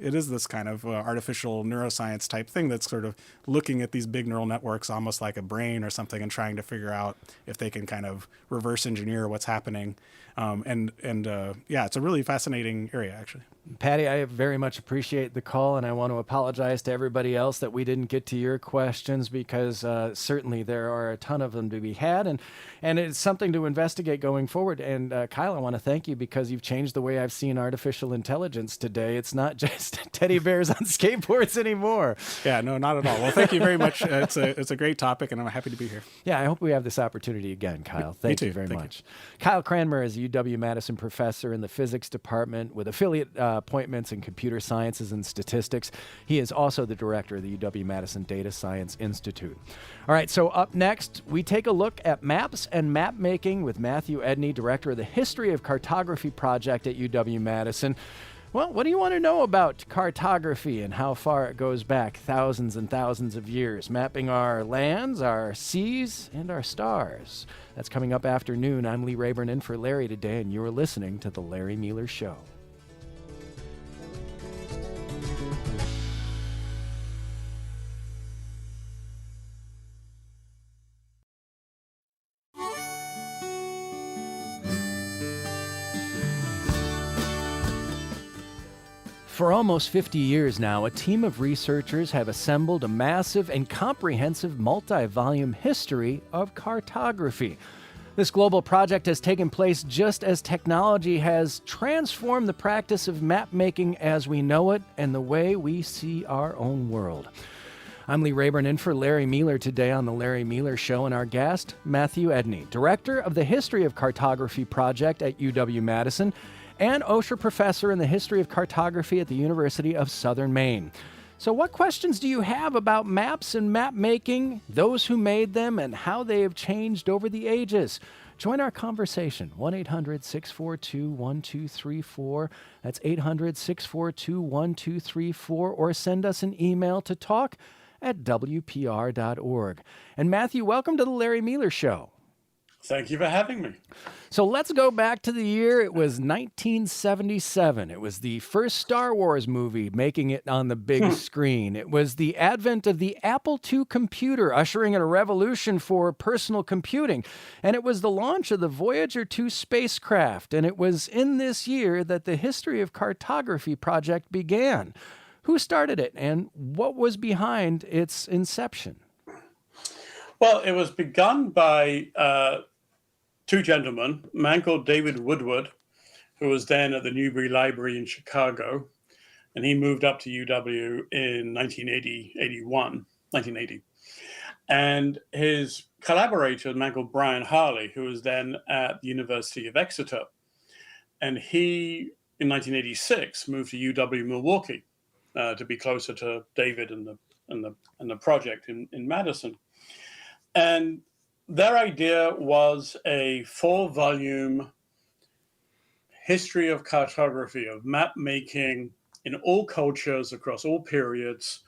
it is this kind of artificial neuroscience type thing that's sort of looking at these big neural networks almost like a brain or something and trying to figure out if they can kind of reverse engineer what's happening. It's a really fascinating area, actually. Patty, I very much appreciate the call, and I want to apologize to everybody else that we didn't get to your questions because certainly there are a ton of them to be had, and it's something to investigate going forward. And Kyle, I want to thank you because you've changed the way I've seen artificial intelligence today. It's not just teddy bears on skateboards anymore. Yeah, no, not at all. Well, thank you very much. It's a great topic, and I'm happy to be here. Yeah, I hope we have this opportunity again, Kyle. Thank you very much. Kyle Cranmer is a UW-Madison professor in the physics department with affiliate appointments in computer sciences and statistics. He is also the director of the UW-Madison Data Science Institute. All right, so up next, we take a look at maps and map making with Matthew Edney, director of the History of Cartography Project at UW-Madison. Well, what do you want to know about cartography and how far it goes back thousands and thousands of years, mapping our lands, our seas, and our stars? That's coming up after noon. I'm Lee Rayburn in for Larry today, and you're listening to The Larry Mueller Show. For almost 50 years now, a team of researchers have assembled a massive and comprehensive multi-volume history of cartography. This global project has taken place just as technology has transformed the practice of map making as we know it and the way we see our own world. I'm Lee Rayburn in for Larry Mealer today on The Larry Mealer Show, and our guest, Matthew Edney, Director of the History of Cartography Project at UW-Madison and Osher Professor in the History of Cartography at the University of Southern Maine. So what questions do you have about maps and map making, those who made them, and how they have changed over the ages? Join our conversation, 1-800-642-1234. That's 800-642-1234, or send us an email to talk@wpr.org. And Matthew, welcome to the Larry Mealer Show. Thank you for having me. So let's go back to the year. It was 1977. It was the first Star Wars movie making it on the big screen. It was the advent of the Apple II computer, ushering in a revolution for personal computing. And it was the launch of the Voyager 2 spacecraft. And it was in this year that the History of Cartography Project began. Who started it, and what was behind its inception? Well, it was begun by two gentlemen, a man called David Woodward, who was then at the Newberry Library in Chicago, and he moved up to UW in 1980. And his collaborator, a man called Brian Harley, who was then at the University of Exeter. And he, in 1986, moved to UW Milwaukee to be closer to David and the project in Madison. And their idea was a 4-volume history of cartography, of map making in all cultures across all periods,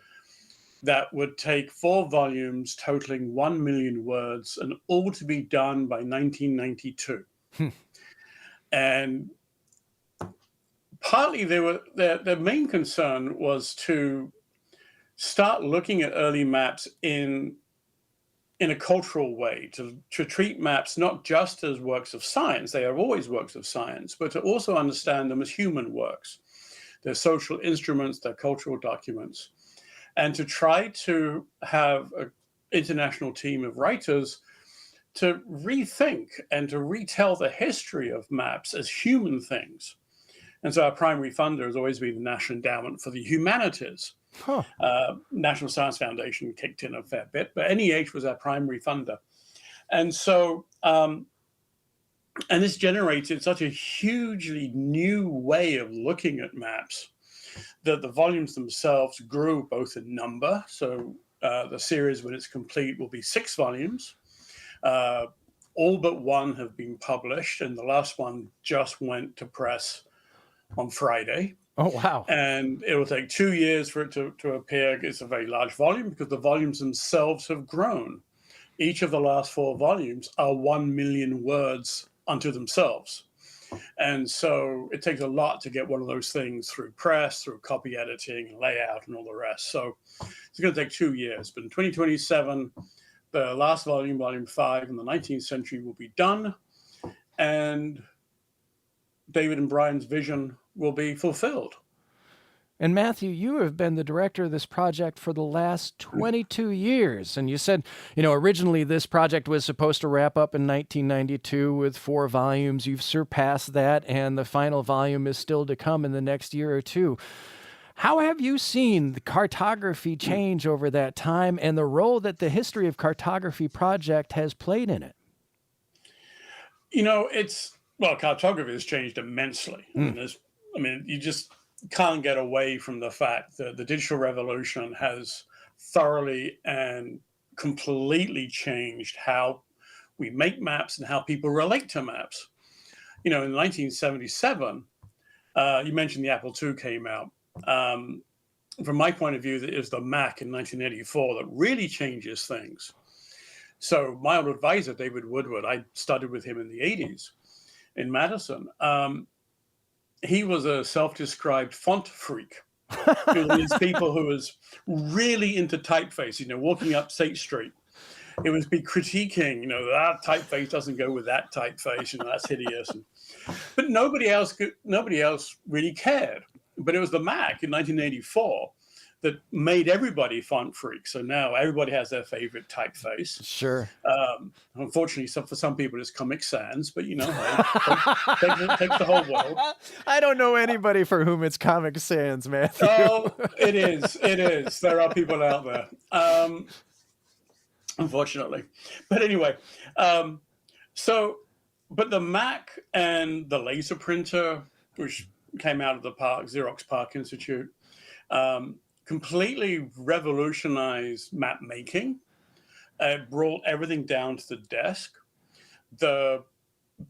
that would take 4 volumes totaling 1 million words, and all to be done by 1992. And partly their main concern was to start looking at early maps in a cultural way, to treat maps not just as works of science, they are always works of science, but to also understand them as human works. They're social instruments, they're cultural documents. And to try to have an international team of writers to rethink and to retell the history of maps as human things. And so our primary funder has always been the National Endowment for the Humanities. National Science Foundation kicked in a fair bit, but NEH was our primary funder. And so, and this generated such a hugely new way of looking at maps that the volumes themselves grew both in number. So the series, when it's complete, will be 6 volumes. All but one have been published, and the last one just went to press on Friday. Oh, wow. And it will take 2 years for it to appear. It's a very large volume because the volumes themselves have grown. Each of the last 4 volumes are 1 million words unto themselves. And so it takes a lot to get one of those things through press, through copy editing and layout and all the rest. So it's going to take 2 years. But in 2027, the last volume, volume 5 in the 19th century, will be done. And David and Brian's vision will be fulfilled. And Matthew, you have been the director of this project for the last 22 years. And you said, originally this project was supposed to wrap up in 1992 with 4 volumes. You've surpassed that, and the final volume is still to come in the next year or two. How have you seen the cartography change over that time, and the role that the History of Cartography Project has played in it? Cartography has changed immensely. You just can't get away from the fact that the digital revolution has thoroughly and completely changed how we make maps and how people relate to maps. In 1977, you mentioned the Apple II came out. From my point of view, it was the Mac in 1984 that really changes things. So my old advisor, David Woodward, I studied with him in the 80s in Madison. He was a self-described font freak. He was one of these people who was really into typeface, walking up State Street. It was be critiquing, that typeface doesn't go with that typeface, that's hideous. But nobody else really cared. But it was the Mac in 1984 that made everybody font freaks. So now everybody has their favorite typeface. Sure. Unfortunately, for some people, it's Comic Sans, but hey, take the whole world. I don't know anybody for whom it's Comic Sans, Matthew. Oh, it is. It is. There are people out there, unfortunately. But anyway, but the Mac and the laser printer, which came out of the Xerox PARC Institute, completely revolutionized map making. It brought everything down to the desk. The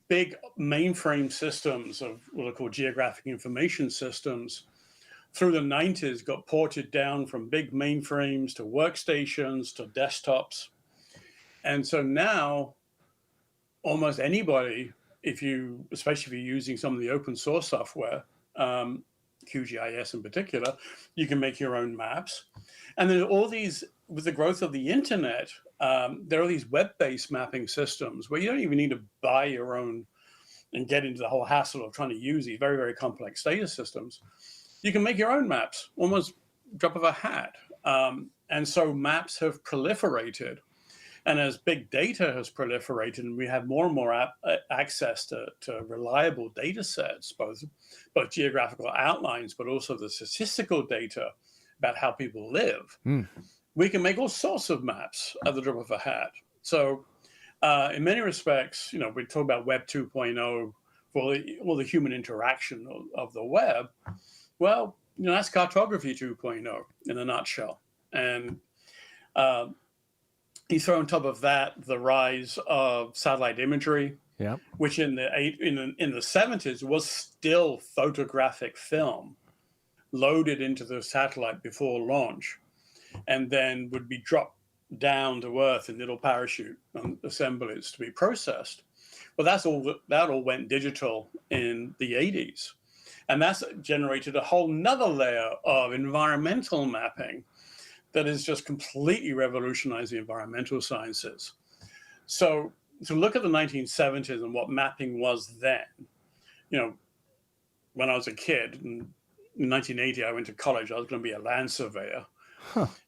big mainframe systems of what are called geographic information systems through the 90s got ported down from big mainframes to workstations to desktops. And so now almost anybody, especially if you're using some of the open source software, QGIS in particular, you can make your own maps. And there's all these, with the growth of the internet, there are these web-based mapping systems where you don't even need to buy your own and get into the whole hassle of trying to use these very, very complex data systems. You can make your own maps, almost drop of a hat. And so maps have proliferated. And as big data has proliferated and we have more and more access to reliable data sets, both geographical outlines, but also the statistical data about how people live, we can make all sorts of maps at the drop of a hat. So in many respects, we talk about Web 2.0 for all the human interaction of the web. Well, that's cartography 2.0 in a nutshell. And you throw on top of that the rise of satellite imagery, which in the 70s was still photographic film loaded into the satellite before launch, and then would be dropped down to Earth in little parachute assemblies to be processed. Well, that all went digital in the 80s, and that's generated a whole nother layer of environmental mapping that has just completely revolutionized the environmental sciences. So to look at the 1970s and what mapping was then, when I was a kid in 1980, I went to college, I was going to be a land surveyor.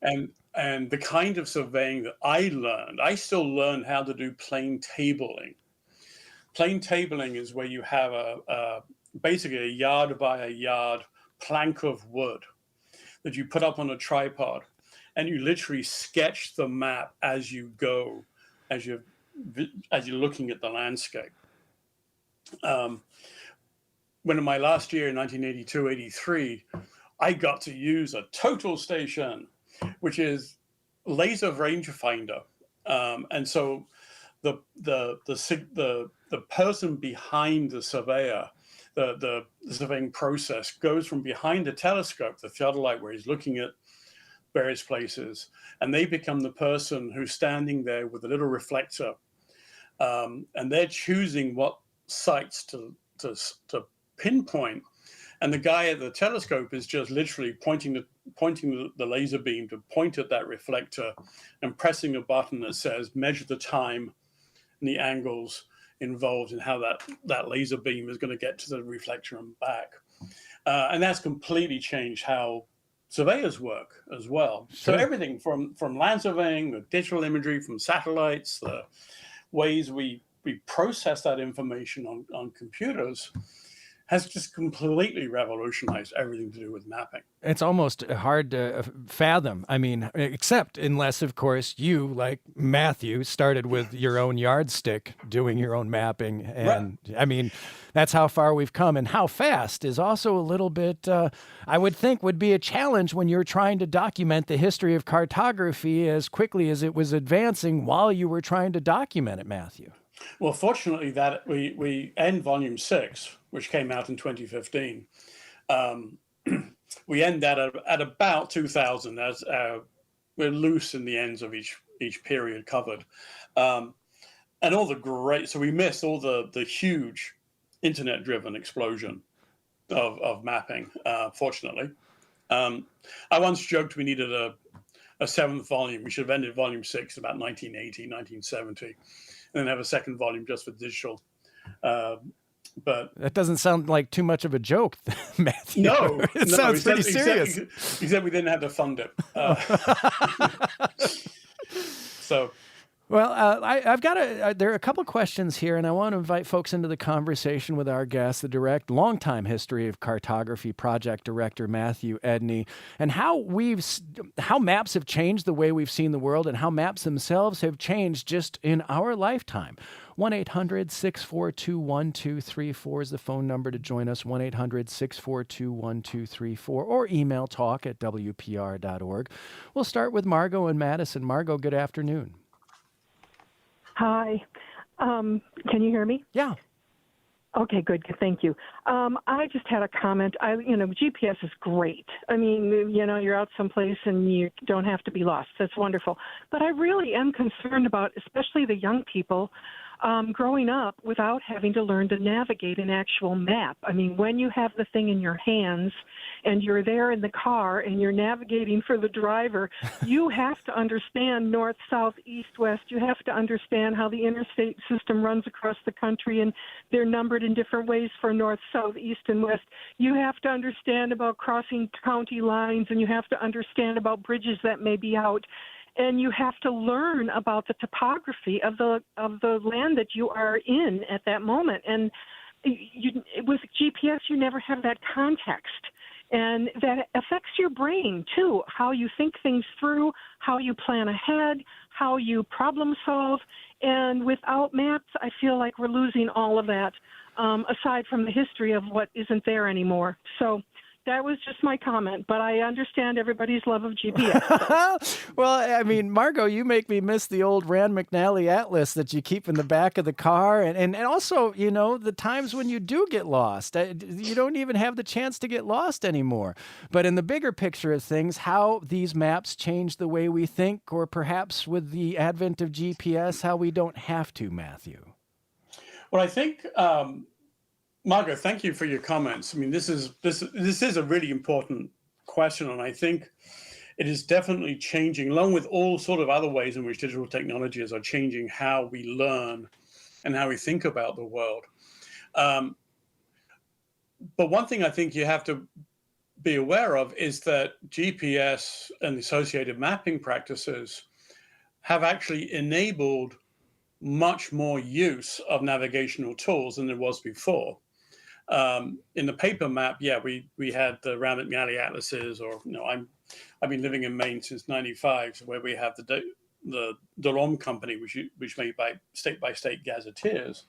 And the kind of surveying that I still learn how to do plane tabling. Plane tabling is where you have basically a yard by a yard plank of wood that you put up on a tripod, and you literally sketch the map as you go, as you're looking at the landscape. When in my last year in 1982-83, I got to use a total station, which is laser rangefinder, and so the person behind the surveyor, the surveying process goes from behind the telescope, the theodolite, where he's looking at various places, and they become the person who's standing there with a little reflector, and they're choosing what sites to pinpoint, and the guy at the telescope is just literally pointing the laser beam to point at that reflector and pressing a button that says measure the time and the angles involved in how that laser beam is going to get to the reflector and back, and that's completely changed how surveyors work as well. Sure. So everything from land surveying, the digital imagery from satellites, the ways we process that information on computers has just completely revolutionized everything to do with mapping. It's almost hard to fathom. I mean, except unless, of course, you, like Matthew, started with your own yardstick doing your own mapping. And right. I mean, that's how far we've come. And how fast is also a little bit, I would think, would be a challenge when you're trying to document the history of cartography as quickly as it was advancing while you were trying to document it, Matthew. Well, fortunately, that we end Volume 6, which came out in 2015. We end that at about 2000, as we're loose in the ends of each period covered, and all so we missed all the huge internet-driven explosion of mapping. Fortunately, I once joked we needed a seventh volume. We should have ended Volume 6 about 1980, 1970. And then have a second volume just for digital But That doesn't sound like too much of a joke, Matthew. no, It no, sounds pretty serious. Except we didn't have to fund it. So. Well, I've got there are a couple questions here, and I want to invite folks into the conversation with our guest, the longtime History of Cartography Project Director Matthew Edney, and how maps have changed the way we've seen the world, and how maps themselves have changed just in our lifetime. 1-800-642-1234 is the phone number to join us. 1-800-642-1234, or email talk@wpr.org. We'll start with Margot and Madison. Margot, good afternoon. Hi. Can you hear me? Yeah. Okay, good. Thank you. I just had a comment. GPS is great. I mean, you're out someplace and you don't have to be lost. That's wonderful. But I really am concerned about, especially the young people, growing up without having to learn to navigate an actual map. I mean, when you have the thing in your hands and you're there in the car and you're navigating for the driver, you have to understand north, south, east, west. You have to understand how the interstate system runs across the country, and they're numbered in different ways for north, south, east, and west. You have to understand about crossing county lines, and you have to understand about bridges that may be out. And you have to learn about the topography of the land that you are in at that moment. And with GPS, you never have that context. And that affects your brain, too, how you think things through, how you plan ahead, how you problem solve. And without maps, I feel like we're losing all of that, aside from the history of what isn't there anymore. So that was just my comment, but I understand everybody's love of GPS. So. Well, I mean, Margot, you make me miss the old Rand McNally atlas that you keep in the back of the car. And also, the times when you do get lost. You don't even have the chance to get lost anymore. But in the bigger picture of things, how these maps change the way we think, or perhaps with the advent of GPS, how we don't have to, Matthew. Well, I think... Margaret, thank you for your comments. I mean, this is a really important question, and I think it is definitely changing, along with all sort of other ways in which digital technologies are changing how we learn and how we think about the world. But one thing I think you have to be aware of is that GPS and associated mapping practices have actually enabled much more use of navigational tools than there was before. In the paper map, we had the Rand McNally atlases, or I've been living in Maine since '95, where we have the DeLorme company, which made by state gazetteers,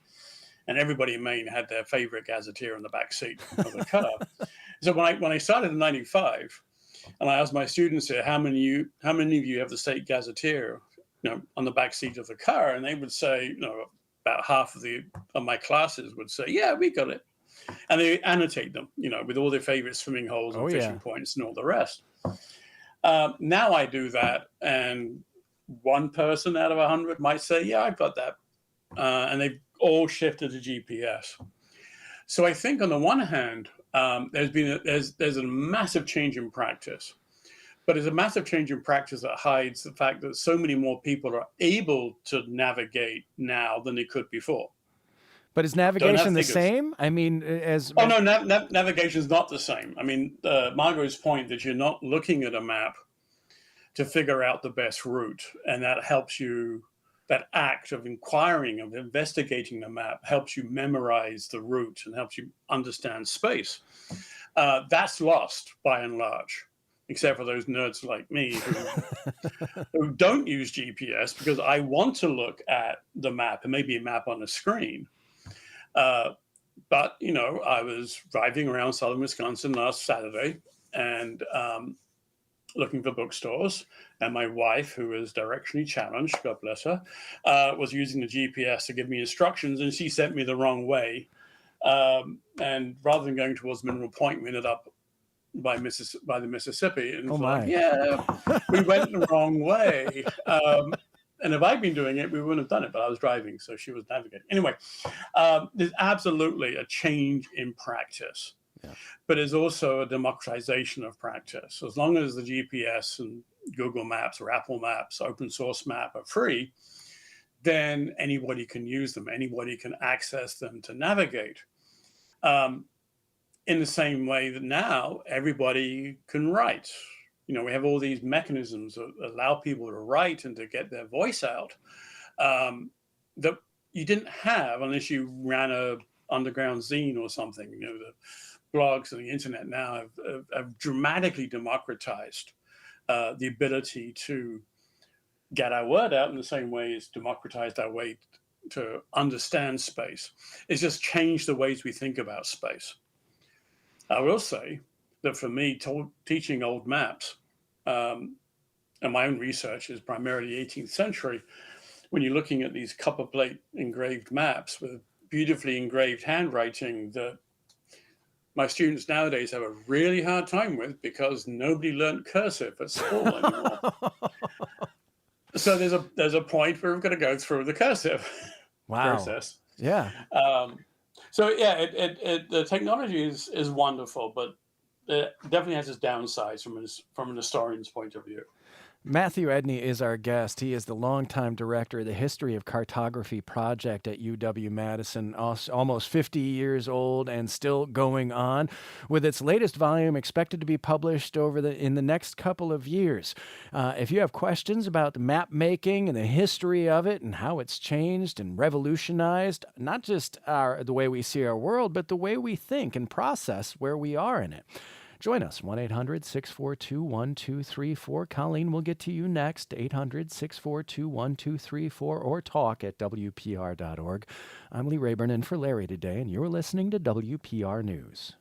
and everybody in Maine had their favorite gazetteer in the back seat of the car. So when I started in '95, and I asked my students here, how many of you have the state gazetteer, on the back seat of the car, and they would say, about half of my classes would say, yeah, we got it. And they annotate them, with all their favorite swimming holes and fishing points and all the rest. Now I do that, and one person out of 100 might say, yeah, I've got that. And they've all shifted to GPS. So I think on the one hand, there's a massive change in practice. But it's a massive change in practice that hides the fact that so many more people are able to navigate now than they could before. But is navigation the same? I mean, no, navigation is not the same. I mean, Margot's point that you're not looking at a map to figure out the best route, and that helps you, that act of inquiring, of investigating the map, helps you memorize the route and helps you understand space. That's lost by and large, except for those nerds like me who don't use GPS because I want to look at the map, and maybe a map on a screen. But, I was driving around southern Wisconsin last Saturday and looking for bookstores. And my wife, who is directionally challenged, God bless her, was using the GPS to give me instructions, and she sent me the wrong way. And rather than going towards Mineral Point, we ended up by the Mississippi. And we went the wrong way. And if I'd been doing it, we wouldn't have done it, but I was driving, so she was navigating. Anyway, there's absolutely a change in practice, but there's also a democratization of practice. As long as the GPS and Google Maps or Apple Maps, open source map are free, then anybody can use them. Anybody can access them to navigate. in the same way that now everybody can write. We have all these mechanisms that allow people to write and to get their voice out, that you didn't have unless you ran a underground zine or something. The blogs and the internet now have dramatically democratized the ability to get our word out in the same way as democratized our way to understand space. It's just changed the ways we think about space. I will say that for me, teaching old maps, and my own research is primarily 18th century, when you're looking at these copper plate engraved maps with beautifully engraved handwriting that my students nowadays have a really hard time with because nobody learned cursive at school anymore. So there's a point where we're going to go through the cursive process. Yeah. So yeah, the technology is wonderful, but it definitely has its downsides from an historian's point of view. Matthew Edney is our guest. He is the longtime director of the History of Cartography Project at UW-Madison, almost 50 years old and still going on, with its latest volume expected to be published in the next couple of years. If you have questions about the map making and the history of it and how it's changed and revolutionized, not just the way we see our world, but the way we think and process where we are in it. Join us, 1-800-642-1234. Colleen will get to you next, 800-642-1234, or talk at WPR.org. I'm Lee Rayburn in for Larry today, and you're listening to WPR News.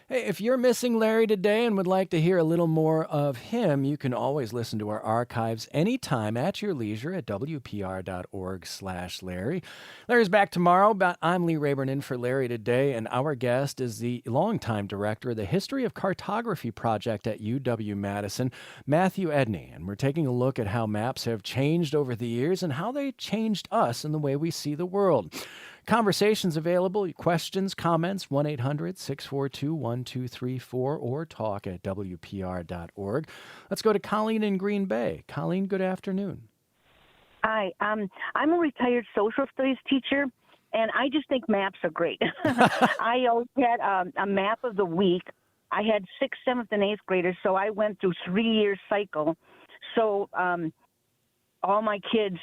Hey, if you're missing Larry today and would like to hear a little more of him, you can always listen to our archives anytime at your leisure at WPR.org/Larry. Larry's back tomorrow, but I'm Lee Rayburn in for Larry today, and our guest is the longtime director of the History of Cartography Project at UW-Madison, Matthew Edney. And we're taking a look at how maps have changed over the years and how they changed us in the way we see the world. Conversations available, questions, comments, 1-800-642-1234 or talk at WPR.org. Let's go to Colleen in Green Bay. Colleen, good afternoon. Hi, I'm a retired social studies teacher, and I just think maps are great. I always had a map of the week. I had 6th, 7th, and 8th graders, so I went through 3-year cycle. So all my kids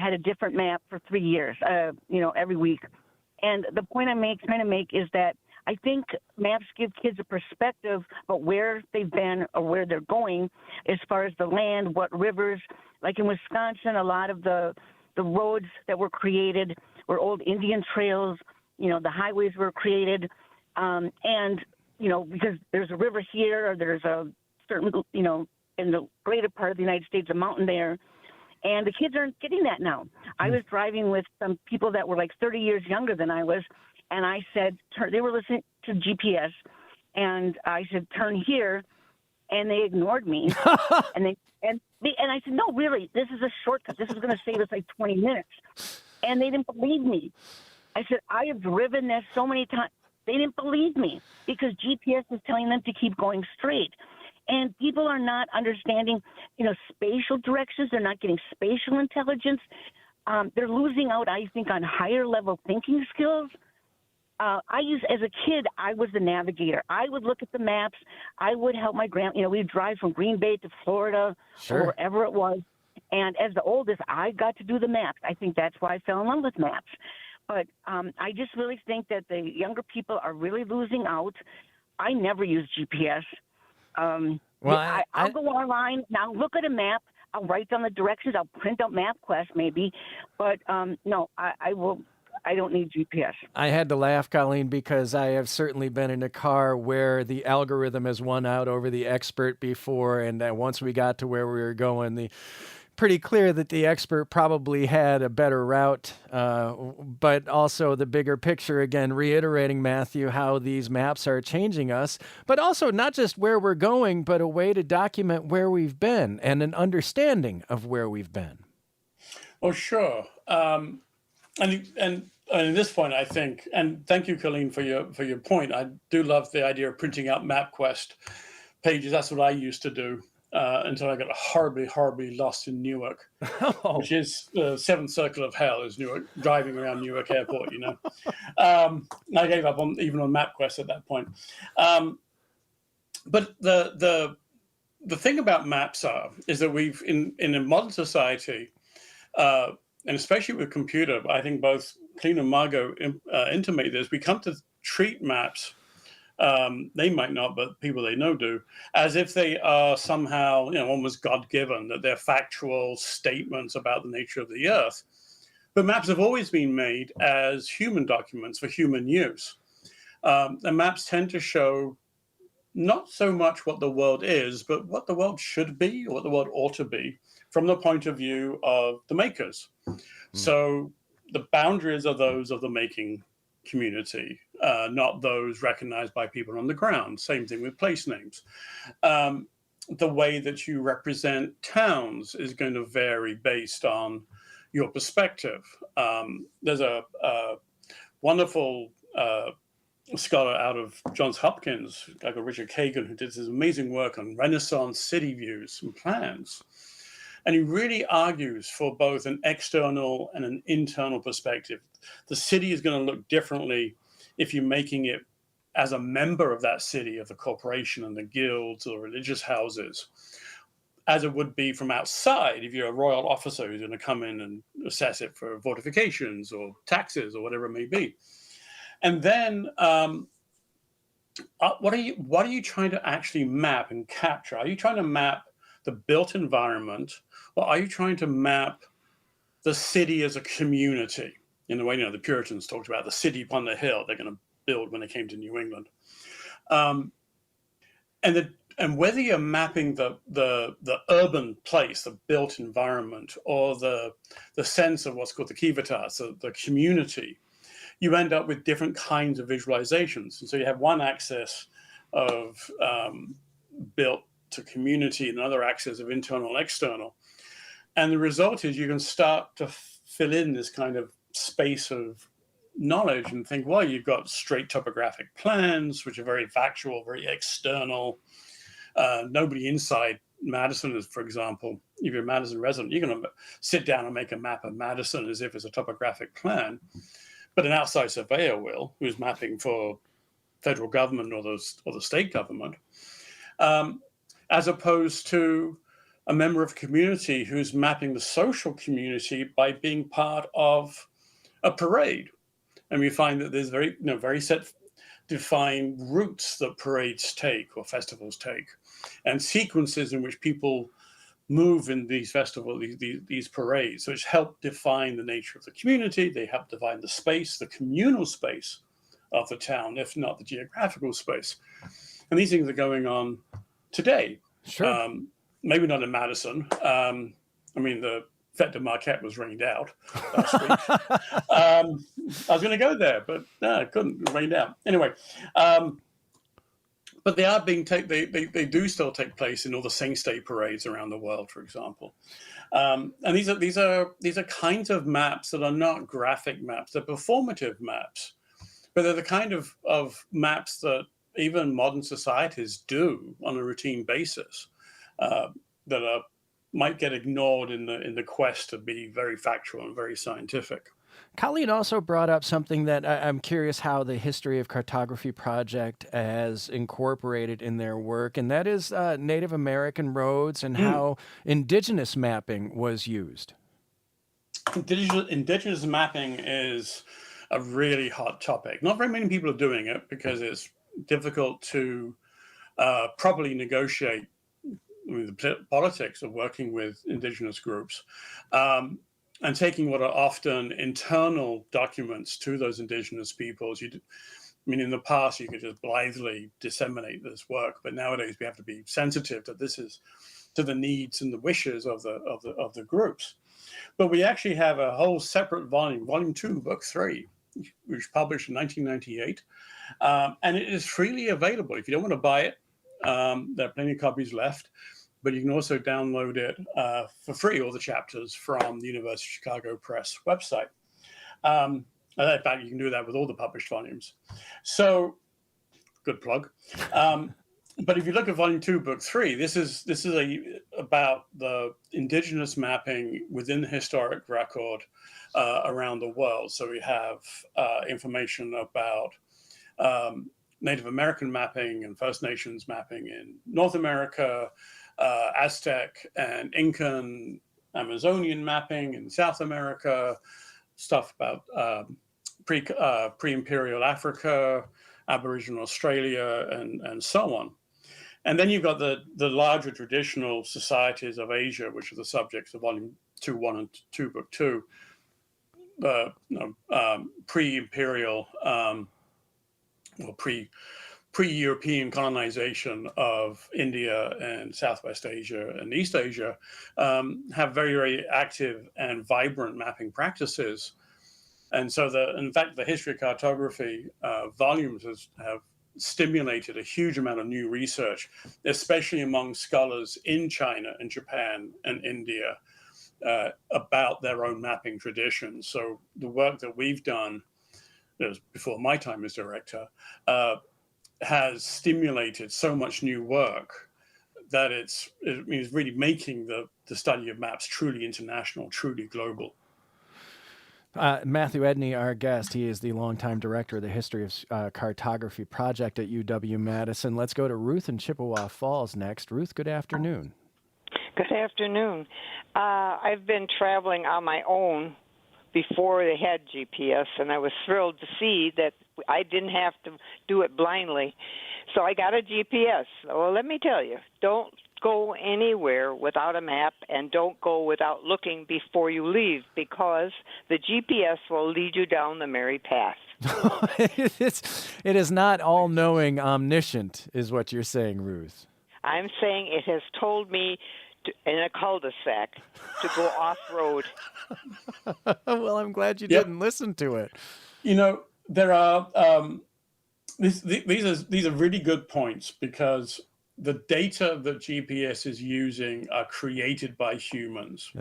had a different map for 3 years, every week. And the point I'm trying to make is that I think maps give kids a perspective about where they've been or where they're going as far as the land, what rivers. Like in Wisconsin, a lot of the roads that were created were old Indian trails. The highways were created. And because there's a river here or there's a certain, in the greater part of the United States, a mountain there. And the kids aren't getting that now. I was driving with some people that were like 30 years younger than I was, and I said, they were listening to GPS, and I said, turn here, and they ignored me. and I said, no, really, this is a shortcut. This is going to save us like 20 minutes. And they didn't believe me. I said, I have driven this so many times. They didn't believe me because GPS is telling them to keep going straight. And people are not understanding, spatial directions. They're not getting spatial intelligence. They're losing out, I think, on higher level thinking skills. As a kid, I was the navigator. I would look at the maps. I would help my we'd drive from Green Bay to Florida or wherever it was. And as the oldest, I got to do the maps. I think that's why I fell in love with maps. But I just really think that the younger people are really losing out. I never use GPS. I'll go online now, look at a map. I'll write down the directions. I'll print out MapQuest maybe, but no, I don't need GPS. I had to laugh, Colleen, because I have certainly been in a car where the algorithm has won out over the expert before, and once we got to where we were going, pretty clear that the expert probably had a better route, but also the bigger picture, again, reiterating, Matthew, how these maps are changing us, but also not just where we're going, but a way to document where we've been and an understanding of where we've been. Oh, sure. And at this point, I think, and thank you, Colleen, for your point. I do love the idea of printing out MapQuest pages. That's what I used to do. until I got horribly lost in Newark, which is the seventh circle of hell. Is Newark, driving around Newark Airport? I gave up even on MapQuest at that point. But the thing about maps is that we've in a modern society, and especially with computer, I think both Clean and Margot intimate this. We come to treat maps. They might not, but people they know do, as if they are somehow, almost God-given, that they're factual statements about the nature of the Earth. But maps have always been made as human documents for human use. And maps tend to show not so much what the world is, but what the world should be or what the world ought to be from the point of view of the makers. So the boundaries are those of the making community, not those recognized by people on the ground. Same thing with place names. The way that you represent towns is going to vary based on your perspective. There's a wonderful scholar out of Johns Hopkins, a guy called Richard Kagan, who did this amazing work on Renaissance city views and plans. And he really argues for both an external and an internal perspective. The city is going to look differently if you're making it as a member of that city, of the corporation and the guilds or religious houses, as it would be from outside if you're a royal officer who's going to come in and assess it for fortifications or taxes or whatever it may be. And then what are you trying to actually map and capture? Are you trying to map the built environment, or are you trying to map the city as a community in the way the Puritans talked about the city upon the hill they're going to build when they came to New England? And whether you're mapping the urban place, the built environment, or the sense of what's called the civitas, the community, you end up with different kinds of visualizations. And so you have one axis of built to community, and another axis of internal, external. And the result is you can start to fill in this kind of space of knowledge and think, well, you've got straight topographic plans, which are very factual, very external. Nobody inside Madison is, for example, if you're a Madison resident, you're going to sit down and make a map of Madison as if it's a topographic plan. But an outside surveyor will, who's mapping for federal government or the state government, as opposed to a member of a community who's mapping the social community by being part of a parade. And we find that there's very set defined routes that parades take or festivals take, and sequences in which people move in these festivals, these parades, which help define the nature of the community. They help define the space, the communal space of the town, if not the geographical space. And these things are going on today. Sure. Maybe not in Madison. The Fête de Marquette was rained out last week. I was going to go there, but no, I couldn't. It rained out. Anyway, but they are being they do still take place in all the Saints' Day parades around the world, for example. And these are kinds of maps that are not graphic maps; they're performative maps, but they're the kind of maps that even modern societies do on a routine basis, that might get ignored in the quest to be very factual and very scientific. Colleen also brought up something that I'm curious how the History of Cartography Project has incorporated in their work, and that is Native American roads and how indigenous mapping was used. Indigenous mapping is a really hot topic. Not very many people are doing it because it's difficult to properly negotiate the politics of working with indigenous groups, and taking what are often internal documents to those indigenous peoples. In the past, you could just blithely disseminate this work, but nowadays we have to be sensitive that this is to the needs and the wishes of the groups. But we actually have a whole separate volume 2, book 3, which was published in 1998, and it is freely available. If you don't want to buy it, there are plenty of copies left. But you can also download it for free, all the chapters from the University of Chicago Press website. In fact, you can do that with all the published volumes. So, good plug. But if you look at Volume 2, Book 3, this is about the indigenous mapping within the historic record around the world. So we have information about Native American mapping and First Nations mapping in North America, Aztec and Incan, Amazonian mapping in South America, stuff about pre-imperial Africa, Aboriginal Australia, and so on. And then you've got the larger traditional societies of Asia, which are the subjects of Volume 2, 1 and 2, Book 2, pre-imperial or pre-European colonization of India and Southwest Asia and East Asia, have very, very active and vibrant mapping practices. And so, in fact, the History of Cartography volumes have stimulated a huge amount of new research, especially among scholars in China and Japan and India, about their own mapping traditions. So the work that we've done, that was before my time as director, has stimulated so much new work that it means really making the study of maps truly international, truly global. Matthew Edney, our guest, he is the longtime director of the History of Cartography Project at UW-Madison. Let's go to Ruth in Chippewa Falls next. Ruth, good afternoon. Good afternoon. I've been traveling on my own before they had GPS, and I was thrilled to see that I didn't have to do it blindly. So I got a GPS. Well, let me tell you, don't go anywhere without a map, and don't go without looking before you leave, because the GPS will lead you down the merry path. It is not all-knowing, omniscient, is what you're saying, Ruth. I'm saying it has told me in a cul-de-sac to go off-road. Well, I'm glad you didn't listen to it. You know, there are these are really good points, because the data that GPS is using are created by humans,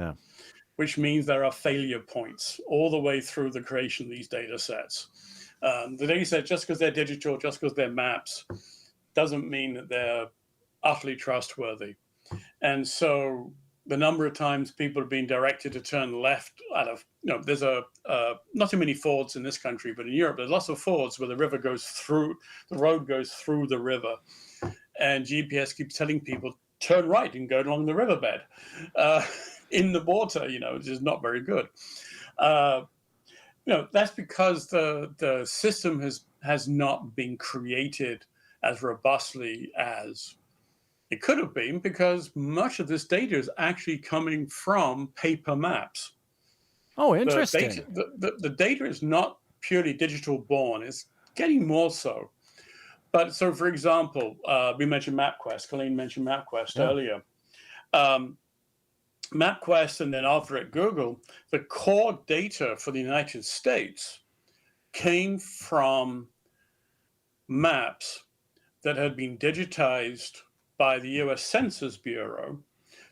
which means there are failure points all the way through the creation of these data sets. The data set, just because they're digital, just because they're maps, doesn't mean that they're utterly trustworthy. And so the number of times people have been directed to turn left out of, there's not too many fords in this country, but in Europe, there's lots of fords where the road goes through the river. And GPS keeps telling people, turn right and go along the riverbed in the water, which is not very good. That's because the system has not been created as robustly as it could have been, because much of this data is actually coming from paper maps. Oh, interesting. The data is not purely digital born. It's getting more so. But so, for example, we mentioned MapQuest. Colleen mentioned MapQuest earlier. MapQuest, and then after it, Google, the core data for the United States came from maps that had been digitized by the U.S. Census Bureau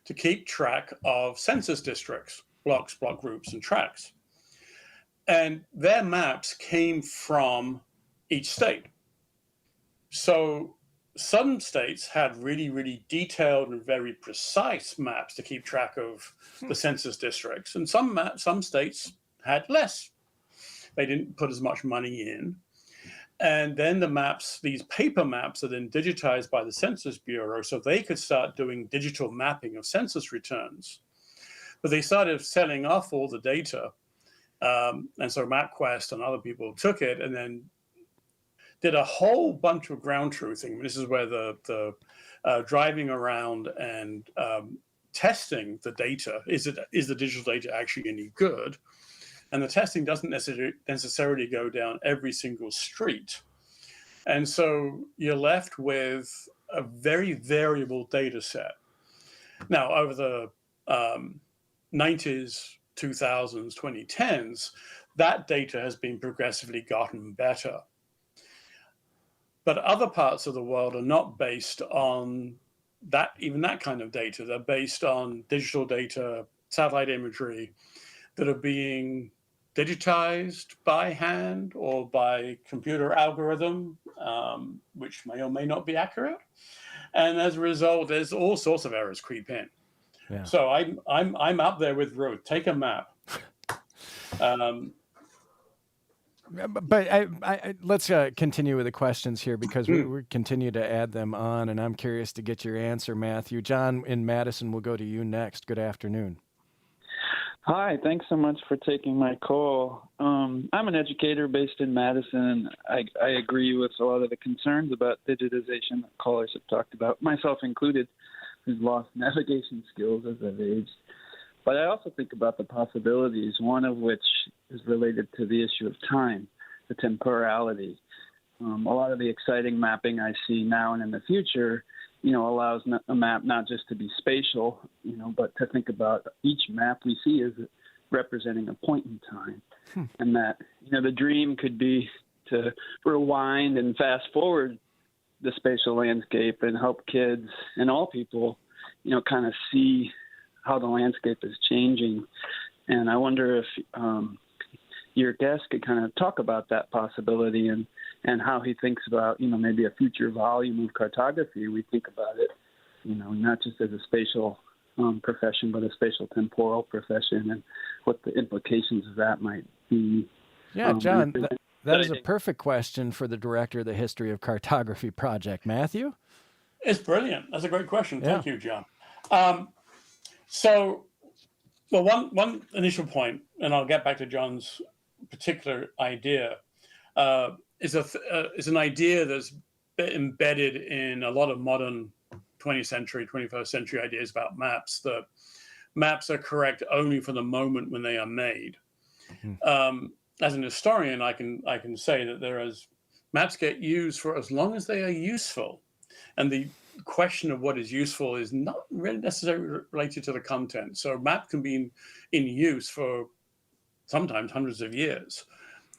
to keep track of census districts, blocks, block groups, and tracts. And their maps came from each state. So some states had really, really detailed and very precise maps to keep track of the census districts. And some states had less. They didn't put as much money in. And then the maps, these paper maps, are then digitized by the Census Bureau so they could start doing digital mapping of census returns. But they started selling off all the data. And so MapQuest and other people took it and then did a whole bunch of ground truthing. This is where the driving around and testing the data, is the digital data actually any good? And the testing doesn't necessarily go down every single street. And so you're left with a very variable data set. Now, over the 90s, 2000s, 2010s, that data has been progressively gotten better. But other parts of the world are not based on even that kind of data. They're based on digital data, satellite imagery, that are being digitized by hand or by computer algorithm, which may or may not be accurate. and as a result, there's all sorts of errors creep in. Yeah. So I'm up there with Ruth. Take a map. But let's continue with the questions here, because we continue to add them on, and I'm curious to get your answer, Matthew. John in Madison, will go to you next. Good afternoon. Hi, thanks so much for taking my call. I'm an educator based in Madison. I agree with a lot of the concerns about digitization that callers have talked about, myself included, who's lost navigation skills as I've aged. But I also think about the possibilities, one of which is related to the issue of time, the temporality. A lot of the exciting mapping I see now and in the future, allows a map not just to be spatial, but to think about each map we see as representing a point in time. And that, the dream could be to rewind and fast forward the spatial landscape and help kids and all people, kind of see how the landscape is changing. And I wonder if your guest could kind of talk about that possibility and how he thinks about, maybe a future volume of cartography. We think about it, not just as a spatial profession, but a spatial temporal profession, and what the implications of that might be. Yeah, John, that is a perfect question for the director of the History of Cartography Project. Matthew? It's brilliant. That's a great question. Yeah. Thank you, John. One initial point, and I'll get back to John's particular idea, is an idea that's embedded in a lot of modern 20th century, 21st century ideas about maps, that maps are correct only for the moment when they are made. As an historian, I can say that maps get used for as long as they are useful. And the question of what is useful is not really necessarily related to the content. So a map can be in use for sometimes hundreds of years,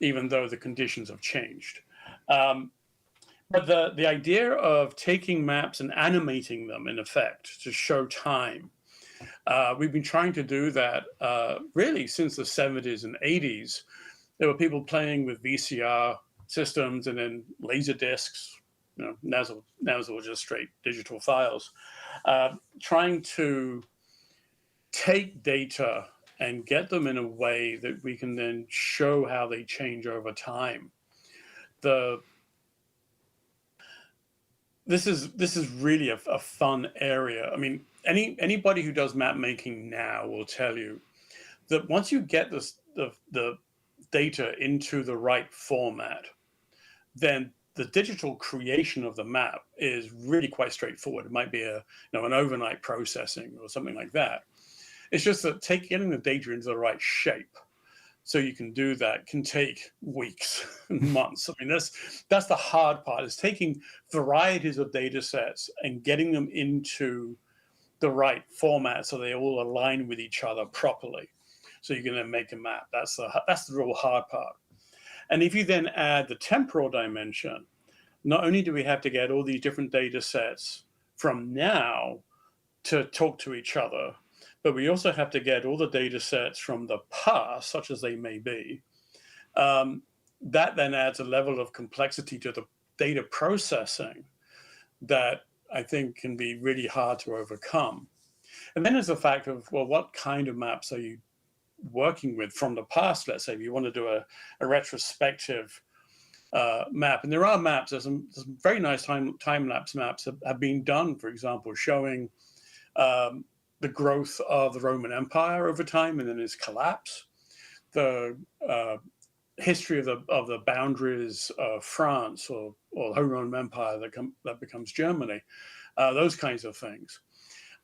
even though the conditions have changed. But the idea of taking maps and animating them, in effect, to show time, we've been trying to do that really since the 70s and 80s. There were people playing with VCR systems and then laser discs. Now it's all just straight digital files, trying to take data and get them in a way that we can then show how they change over time. This is really a fun area. I mean, anybody who does map making now will tell you that once you get the data into the right format, then the digital creation of the map is really quite straightforward. It might be an overnight processing or something like that. It's just that getting the data into the right shape, so you can do that, can take weeks and months. I mean, that's the hard part, is taking varieties of data sets and getting them into the right format so they all align with each other properly, so you can then make a map. That's the real hard part. And if you then add the temporal dimension, not only do we have to get all these different data sets from now to talk to each other, but we also have to get all the data sets from the past, such as they may be. That then adds a level of complexity to the data processing that I think can be really hard to overcome. And then there's the fact of, well, what kind of maps are you working with from the past? Let's say if you want to do a retrospective map, and there are maps, there's some very nice time-lapse maps that have been done, for example, showing the growth of the Roman Empire over time and then its collapse, the history of the boundaries of France or the Holy Roman Empire that becomes Germany, those kinds of things.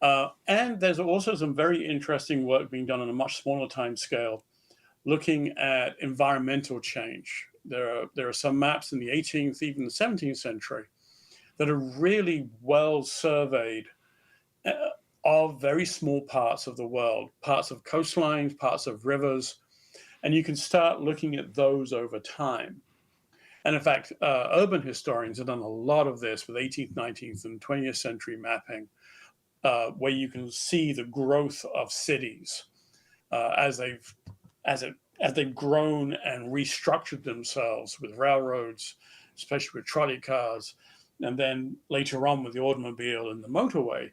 And there's also some very interesting work being done on a much smaller time scale, looking at environmental change. There are some maps in the 18th, even the 17th century, that are really well surveyed of very small parts of the world, parts of coastlines, parts of rivers, and you can start looking at those over time. And in fact, urban historians have done a lot of this with 18th, 19th, and 20th century mapping, where you can see the growth of cities as they've grown and restructured themselves with railroads, especially with trolley cars, and then later on with the automobile and the motorway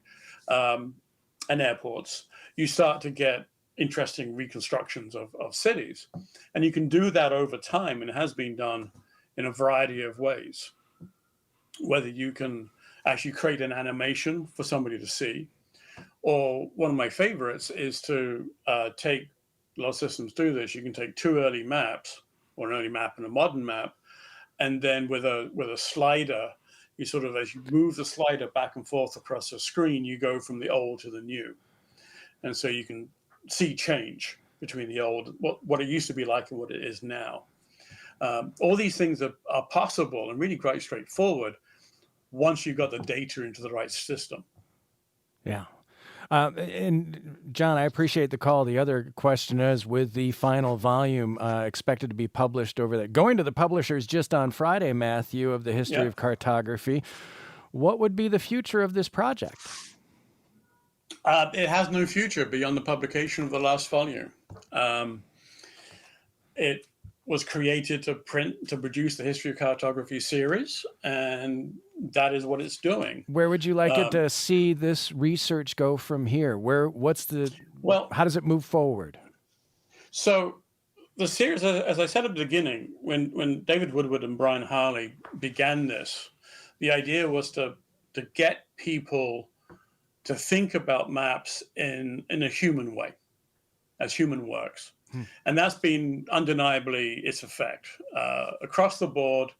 and airports, you start to get interesting reconstructions of cities. And you can do that over time, and it has been done in a variety of ways. Whether you can actually create an animation for somebody to see, or one of my favorites is to take, a lot of systems do this, you can take two early maps, or an early map and a modern map, and then with a slider, you sort of, as you move the slider back and forth across the screen, you go from the old to the new. And so you can see change between the old, what it used to be like and what it is now. All these things are possible and really quite straightforward once you've got the data into the right system. Yeah. And John, I appreciate the call. The other question is, with the final volume expected to be published going to the publishers just on Friday, Matthew, of the History of Cartography, what would be the future of this project? It has no future beyond the publication of the last volume. It was created to produce the History of Cartography series, and that is what it's doing. Where would you like it to see this research go from here? How does it move forward? So the series, as I said at the beginning, when David Woodward and Brian Harley began this, the idea was to get people to think about maps in a human way, as human works. And that's been undeniably its effect. Across the board,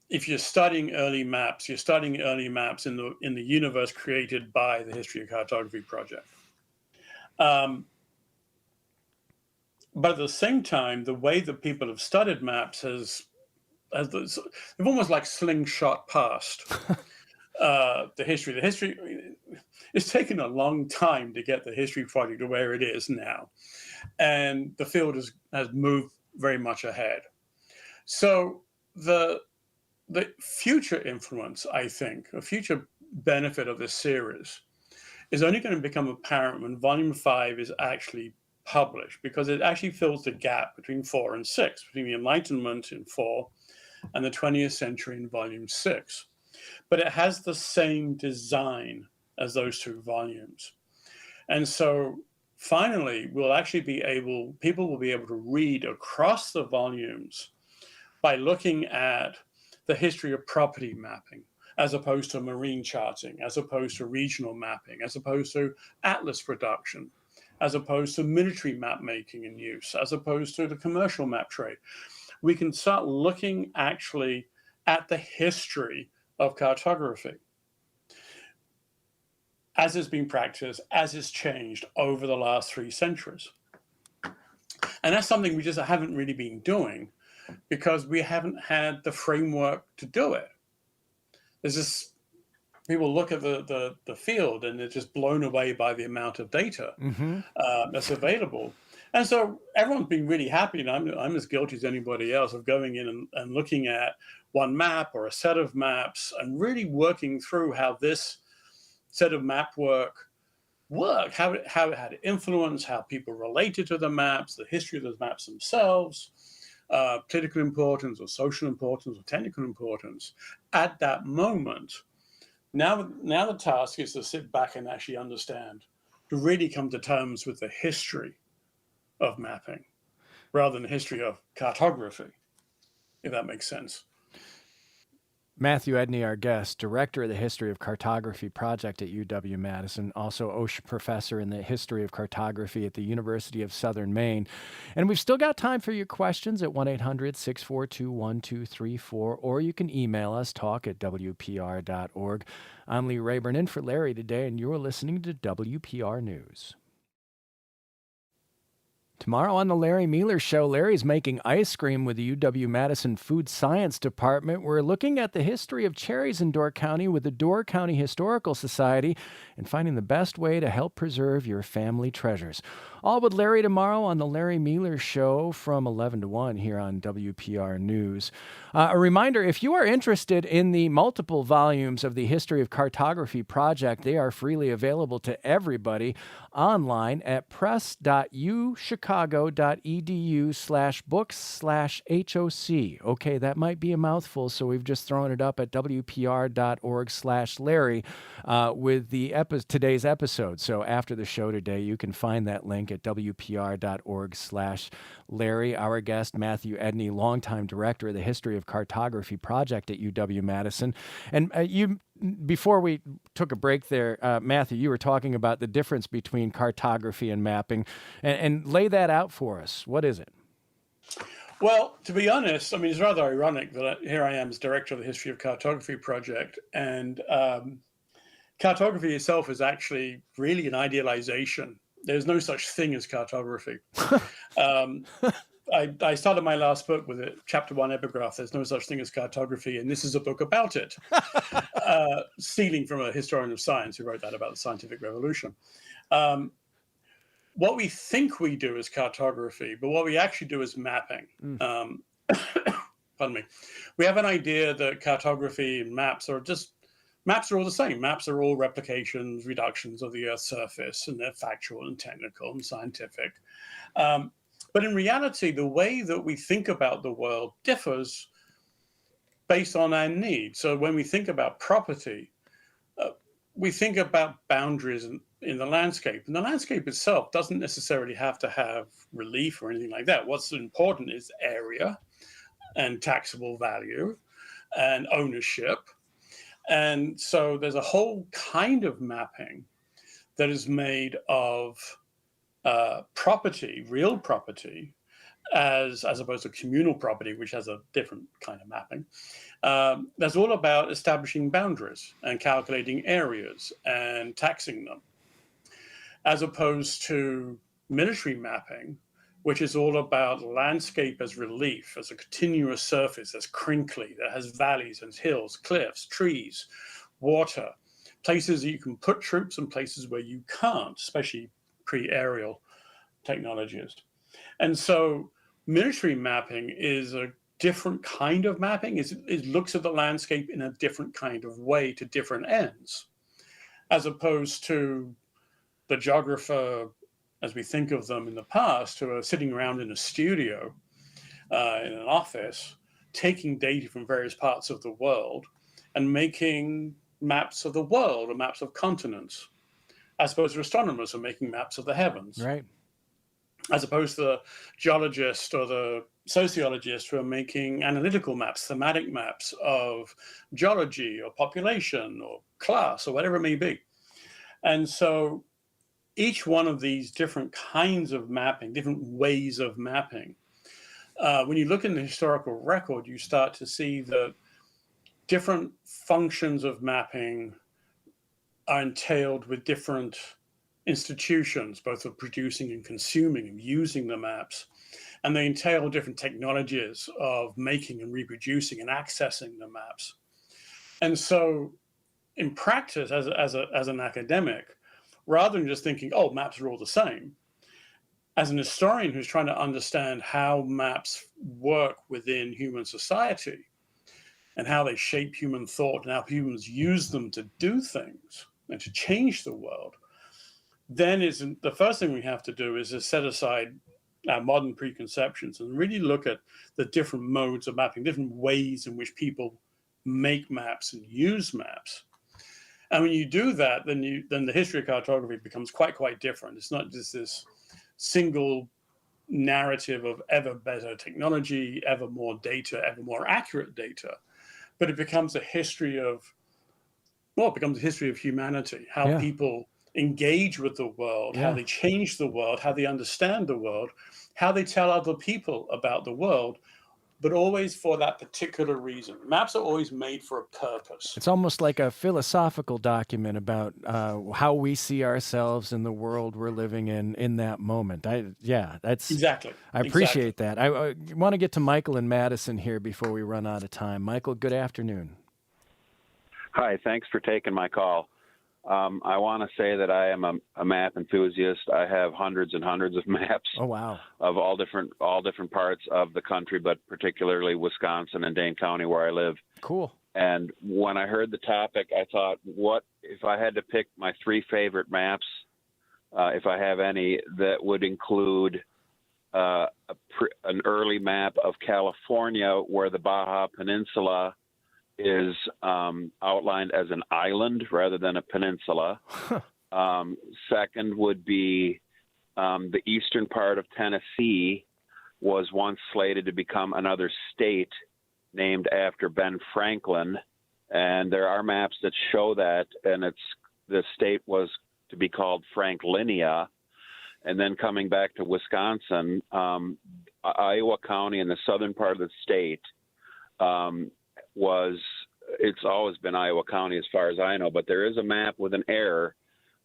if you're studying early maps, you're studying early maps in the universe created by the History of Cartography Project. But at the same time, the way that people have studied maps they've almost like slingshot past the history. The history, it's taken a long time to get the History Project to where it is now. And the field has moved very much ahead. So the future influence, I think, a future benefit of this series is only going to become apparent when Volume 5 is actually published, because it actually fills the gap between 4 and 6, between the Enlightenment in 4 and the 20th century in Volume 6. But it has the same design as those two volumes. And so finally, people will be able to read across the volumes by looking at the history of property mapping, as opposed to marine charting, as opposed to regional mapping, as opposed to atlas production, as opposed to military map making and use, as opposed to the commercial map trade. We can start looking actually at the history of cartography as it's been practiced, as it's changed over the last 3 centuries. And that's something we just haven't really been doing because we haven't had the framework to do it. There's just, people look at the field and they're just blown away by the amount of data that's available. And so everyone's been really happy, and I'm as guilty as anybody else of going in and looking at one map or a set of maps and really working through how this set of map work worked, how it had influence, how people related to the maps, the history of those maps themselves, political importance or social importance or technical importance. At that moment, now the task is to sit back and actually understand, to really come to terms with the history of mapping rather than the history of cartography, if that makes sense. Matthew Edney, our guest, director of the History of Cartography Project at UW-Madison, also Osher Professor in the History of Cartography at the University of Southern Maine. And we've still got time for your questions at 1-800-642-1234, or you can email us, talk@wpr.org. I'm Lee Rayburn in for Larry today, and you're listening to WPR News. Tomorrow on the Larry Mealer Show, Larry's making ice cream with the UW-Madison Food Science Department. We're looking at the history of cherries in Door County with the Door County Historical Society and finding the best way to help preserve your family treasures. All with Larry tomorrow on the Larry Mealer Show from 11 to 1 here on WPR News. A reminder, if you are interested in the multiple volumes of the History of Cartography Project, they are freely available to everybody online at press.uchicago.edu. uchicago.edu/books/HOC. Okay, that might be a mouthful, so we've just thrown it up at wpr.org/Larry with today's episode. So after the show today, you can find that link at wpr.org/Larry. Our guest, Matthew Edney, longtime director of the History of Cartography Project at UW-Madison. And before we took a break there, Matthew, you were talking about the difference between cartography and mapping, and lay that out for us. What is it? Well, to be honest, I mean, it's rather ironic that here I am as director of the History of Cartography Project, and cartography itself is actually really an idealization. There's no such thing as cartography. I started my last book with a chapter 1 epigraph, "There's no such thing as cartography," and this is a book about it, stealing from a historian of science who wrote that about the scientific revolution. What we think we do is cartography, but what we actually do is mapping. Pardon me. We have an idea that cartography and maps are all the same. Maps are all replications, reductions of the Earth's surface, and they're factual and technical and scientific. But in reality, the way that we think about the world differs based on our needs. So when we think about property, we think about boundaries in the landscape. And the landscape itself doesn't necessarily have to have relief or anything like that. What's important is area and taxable value and ownership. And so there's a whole kind of mapping that is made of property, real property, as opposed to communal property, which has a different kind of mapping. That's all about establishing boundaries and calculating areas and taxing them, as opposed to military mapping, which is all about landscape as relief, as a continuous surface that's crinkly, that has valleys and hills, cliffs, trees, water, places that you can put troops and places where you can't, especially pre-aerial technologies. And so military mapping is a different kind of mapping. It looks at the landscape in a different kind of way to different ends, as opposed to the geographer, as we think of them in the past, who are sitting around in a studio, in an office, taking data from various parts of the world and making maps of the world or maps of continents, as opposed to astronomers who are making maps of the heavens. Right. As opposed to the geologist or the sociologist who are making analytical maps, thematic maps of geology or population or class or whatever it may be. And so each one of these different kinds of mapping, different ways of mapping, when you look in the historical record, you start to see that different functions of mapping are entailed with different institutions, both of producing and consuming and using the maps. And they entail different technologies of making and reproducing and accessing the maps. And so in practice, as an academic, rather than just thinking, oh, maps are all the same, as an historian who's trying to understand how maps work within human society and how they shape human thought and how humans use them to do things and to change the world, then the first thing we have to do is to set aside our modern preconceptions and really look at the different modes of mapping, different ways in which people make maps and use maps. And when you do that, then the history of cartography becomes quite different. It's not just this single narrative of ever better technology, ever more data, ever more accurate data, but it becomes a history of humanity, how people engage with the world, how they change the world, how they understand the world, how they tell other people about the world, but always for that particular reason. Maps are always made for a purpose. It's almost like a philosophical document about how we see ourselves in the world we're living in that moment. That's exactly. I appreciate that. I want to get to Michael and Madison here before we run out of time. Michael, good afternoon. Hi, thanks for taking my call. I want to say that I am a map enthusiast. I have hundreds and hundreds of maps. Oh, wow. Of all different parts of the country, but particularly Wisconsin and Dane County where I live. Cool. And when I heard the topic, I thought, what if I had to pick my 3 favorite maps, if I have any, that would include an early map of California where the Baja Peninsula is outlined as an island rather than a peninsula. Second would be the eastern part of Tennessee was once slated to become another state named after Ben Franklin. And there are maps that show that, and the state was to be called Franklinia. And then coming back to Wisconsin, Iowa County in the southern part of the state it's always been Iowa County as far as I know, but there is a map with an error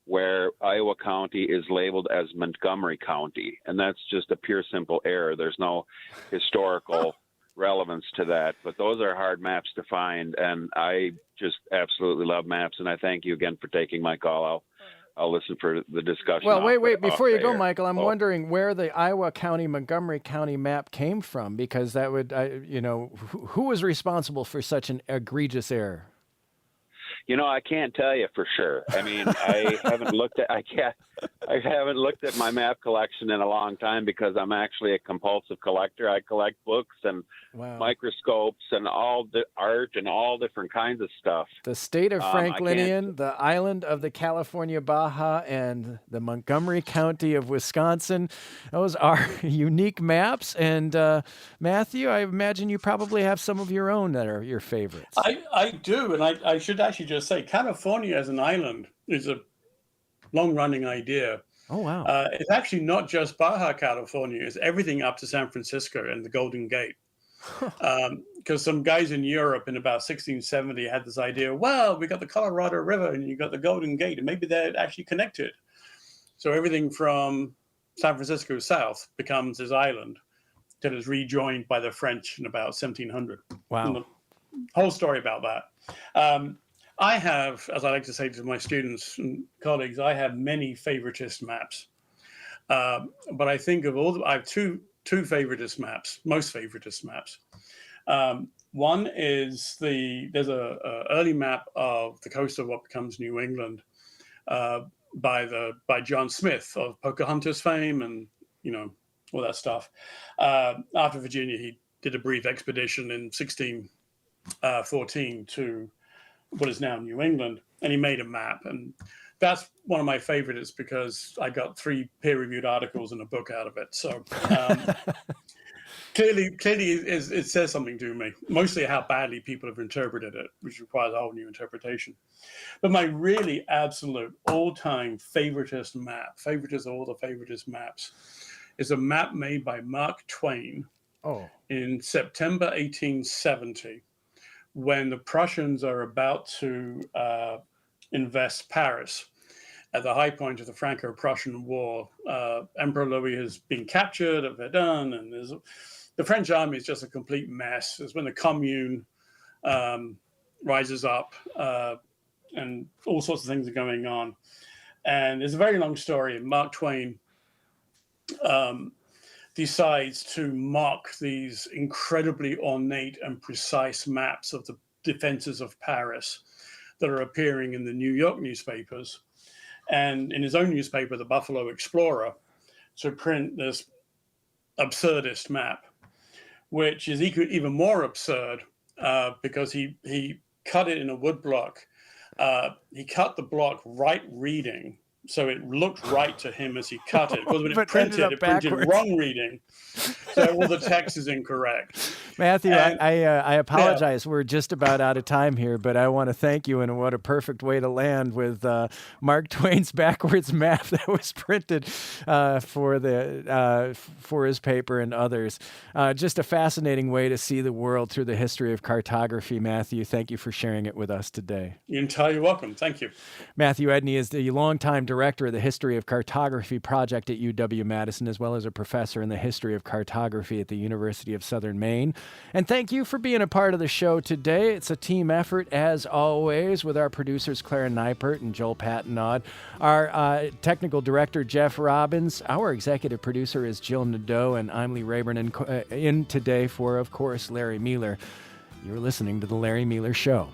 where Iowa County is labeled as Montgomery County, and that's just a pure simple error. There's no historical relevance to that, but those are hard maps to find, and I just absolutely love maps, and I thank you again for taking my call. I'll listen for the discussion. Well, wait. Before you go, Michael, I'm wondering where the Iowa County, Montgomery County map came from, because that would, who was responsible for such an egregious error? I can't tell you for sure. I mean, I haven't looked at my map collection in a long time because I'm actually a compulsive collector. I collect books and microscopes and all the art and all different kinds of stuff. The state of Franklinian, the island of the California Baja, and the Montgomery County of Wisconsin. Those are unique maps. And Matthew, I imagine you probably have some of your own that are your favorites. I do, and I should actually just say California as an island is a long-running idea. Oh, wow. It's actually not just Baja California. It's everything up to San Francisco and the Golden Gate. Because some guys in Europe in about 1670 had this idea, well, we got the Colorado River and you got the Golden Gate, and maybe they're actually connected. So everything from San Francisco south becomes this island that is rejoined by the French in about 1700. Wow. And the whole story about that. I have, as I like to say to my students and colleagues, I have many favoritist maps. But I think I have two favoritist maps, most favoritist maps. One is there's a early map of the coast of what becomes New England by John Smith of Pocahontas fame and all that stuff. After Virginia, he did a brief expedition in 1614 to what is now New England, and he made a map. And that's one of my favorites because I got 3 peer-reviewed articles and a book out of it. So clearly it says something to me, mostly how badly people have interpreted it, which requires a whole new interpretation. But my really absolute all-time favoritist of all the favoritist maps, is a map made by Mark Twain in September 1870, when the Prussians are about to invest Paris at the high point of the Franco-Prussian War. Emperor Louis has been captured at Verdun, and the French army is just a complete mess. It's when the Commune rises up, and all sorts of things are going on. And it's a very long story, and Mark Twain decides to mock these incredibly ornate and precise maps of the defenses of Paris that are appearing in the New York newspapers, and in his own newspaper, the Buffalo Explorer, to print this absurdist map, which is even more absurd because he cut it in a wood block. He cut the block right reading, so it looked right to him as he cut it. Because when it printed wrong reading, so all the text is incorrect. Matthew, I apologize. We're just about out of time here, but I want to thank you, and what a perfect way to land with Mark Twain's backwards map that was printed for his paper and others. Just a fascinating way to see the world through the history of cartography. Matthew, thank you for sharing it with us today. You're entirely welcome. Thank you. Matthew Edney is the longtime director of the History of Cartography Project at UW-Madison, as well as a professor in the history of cartography at the University of Southern Maine. And thank you for being a part of the show today. It's a team effort, as always, with our producers Clara Neipert and Joel Pattinaud, our technical director Jeff Robbins, our executive producer is Jill Nadeau, and I'm Lee Rayburn, in today for, of course, Larry Mealer. You're listening to The Larry Mealer Show.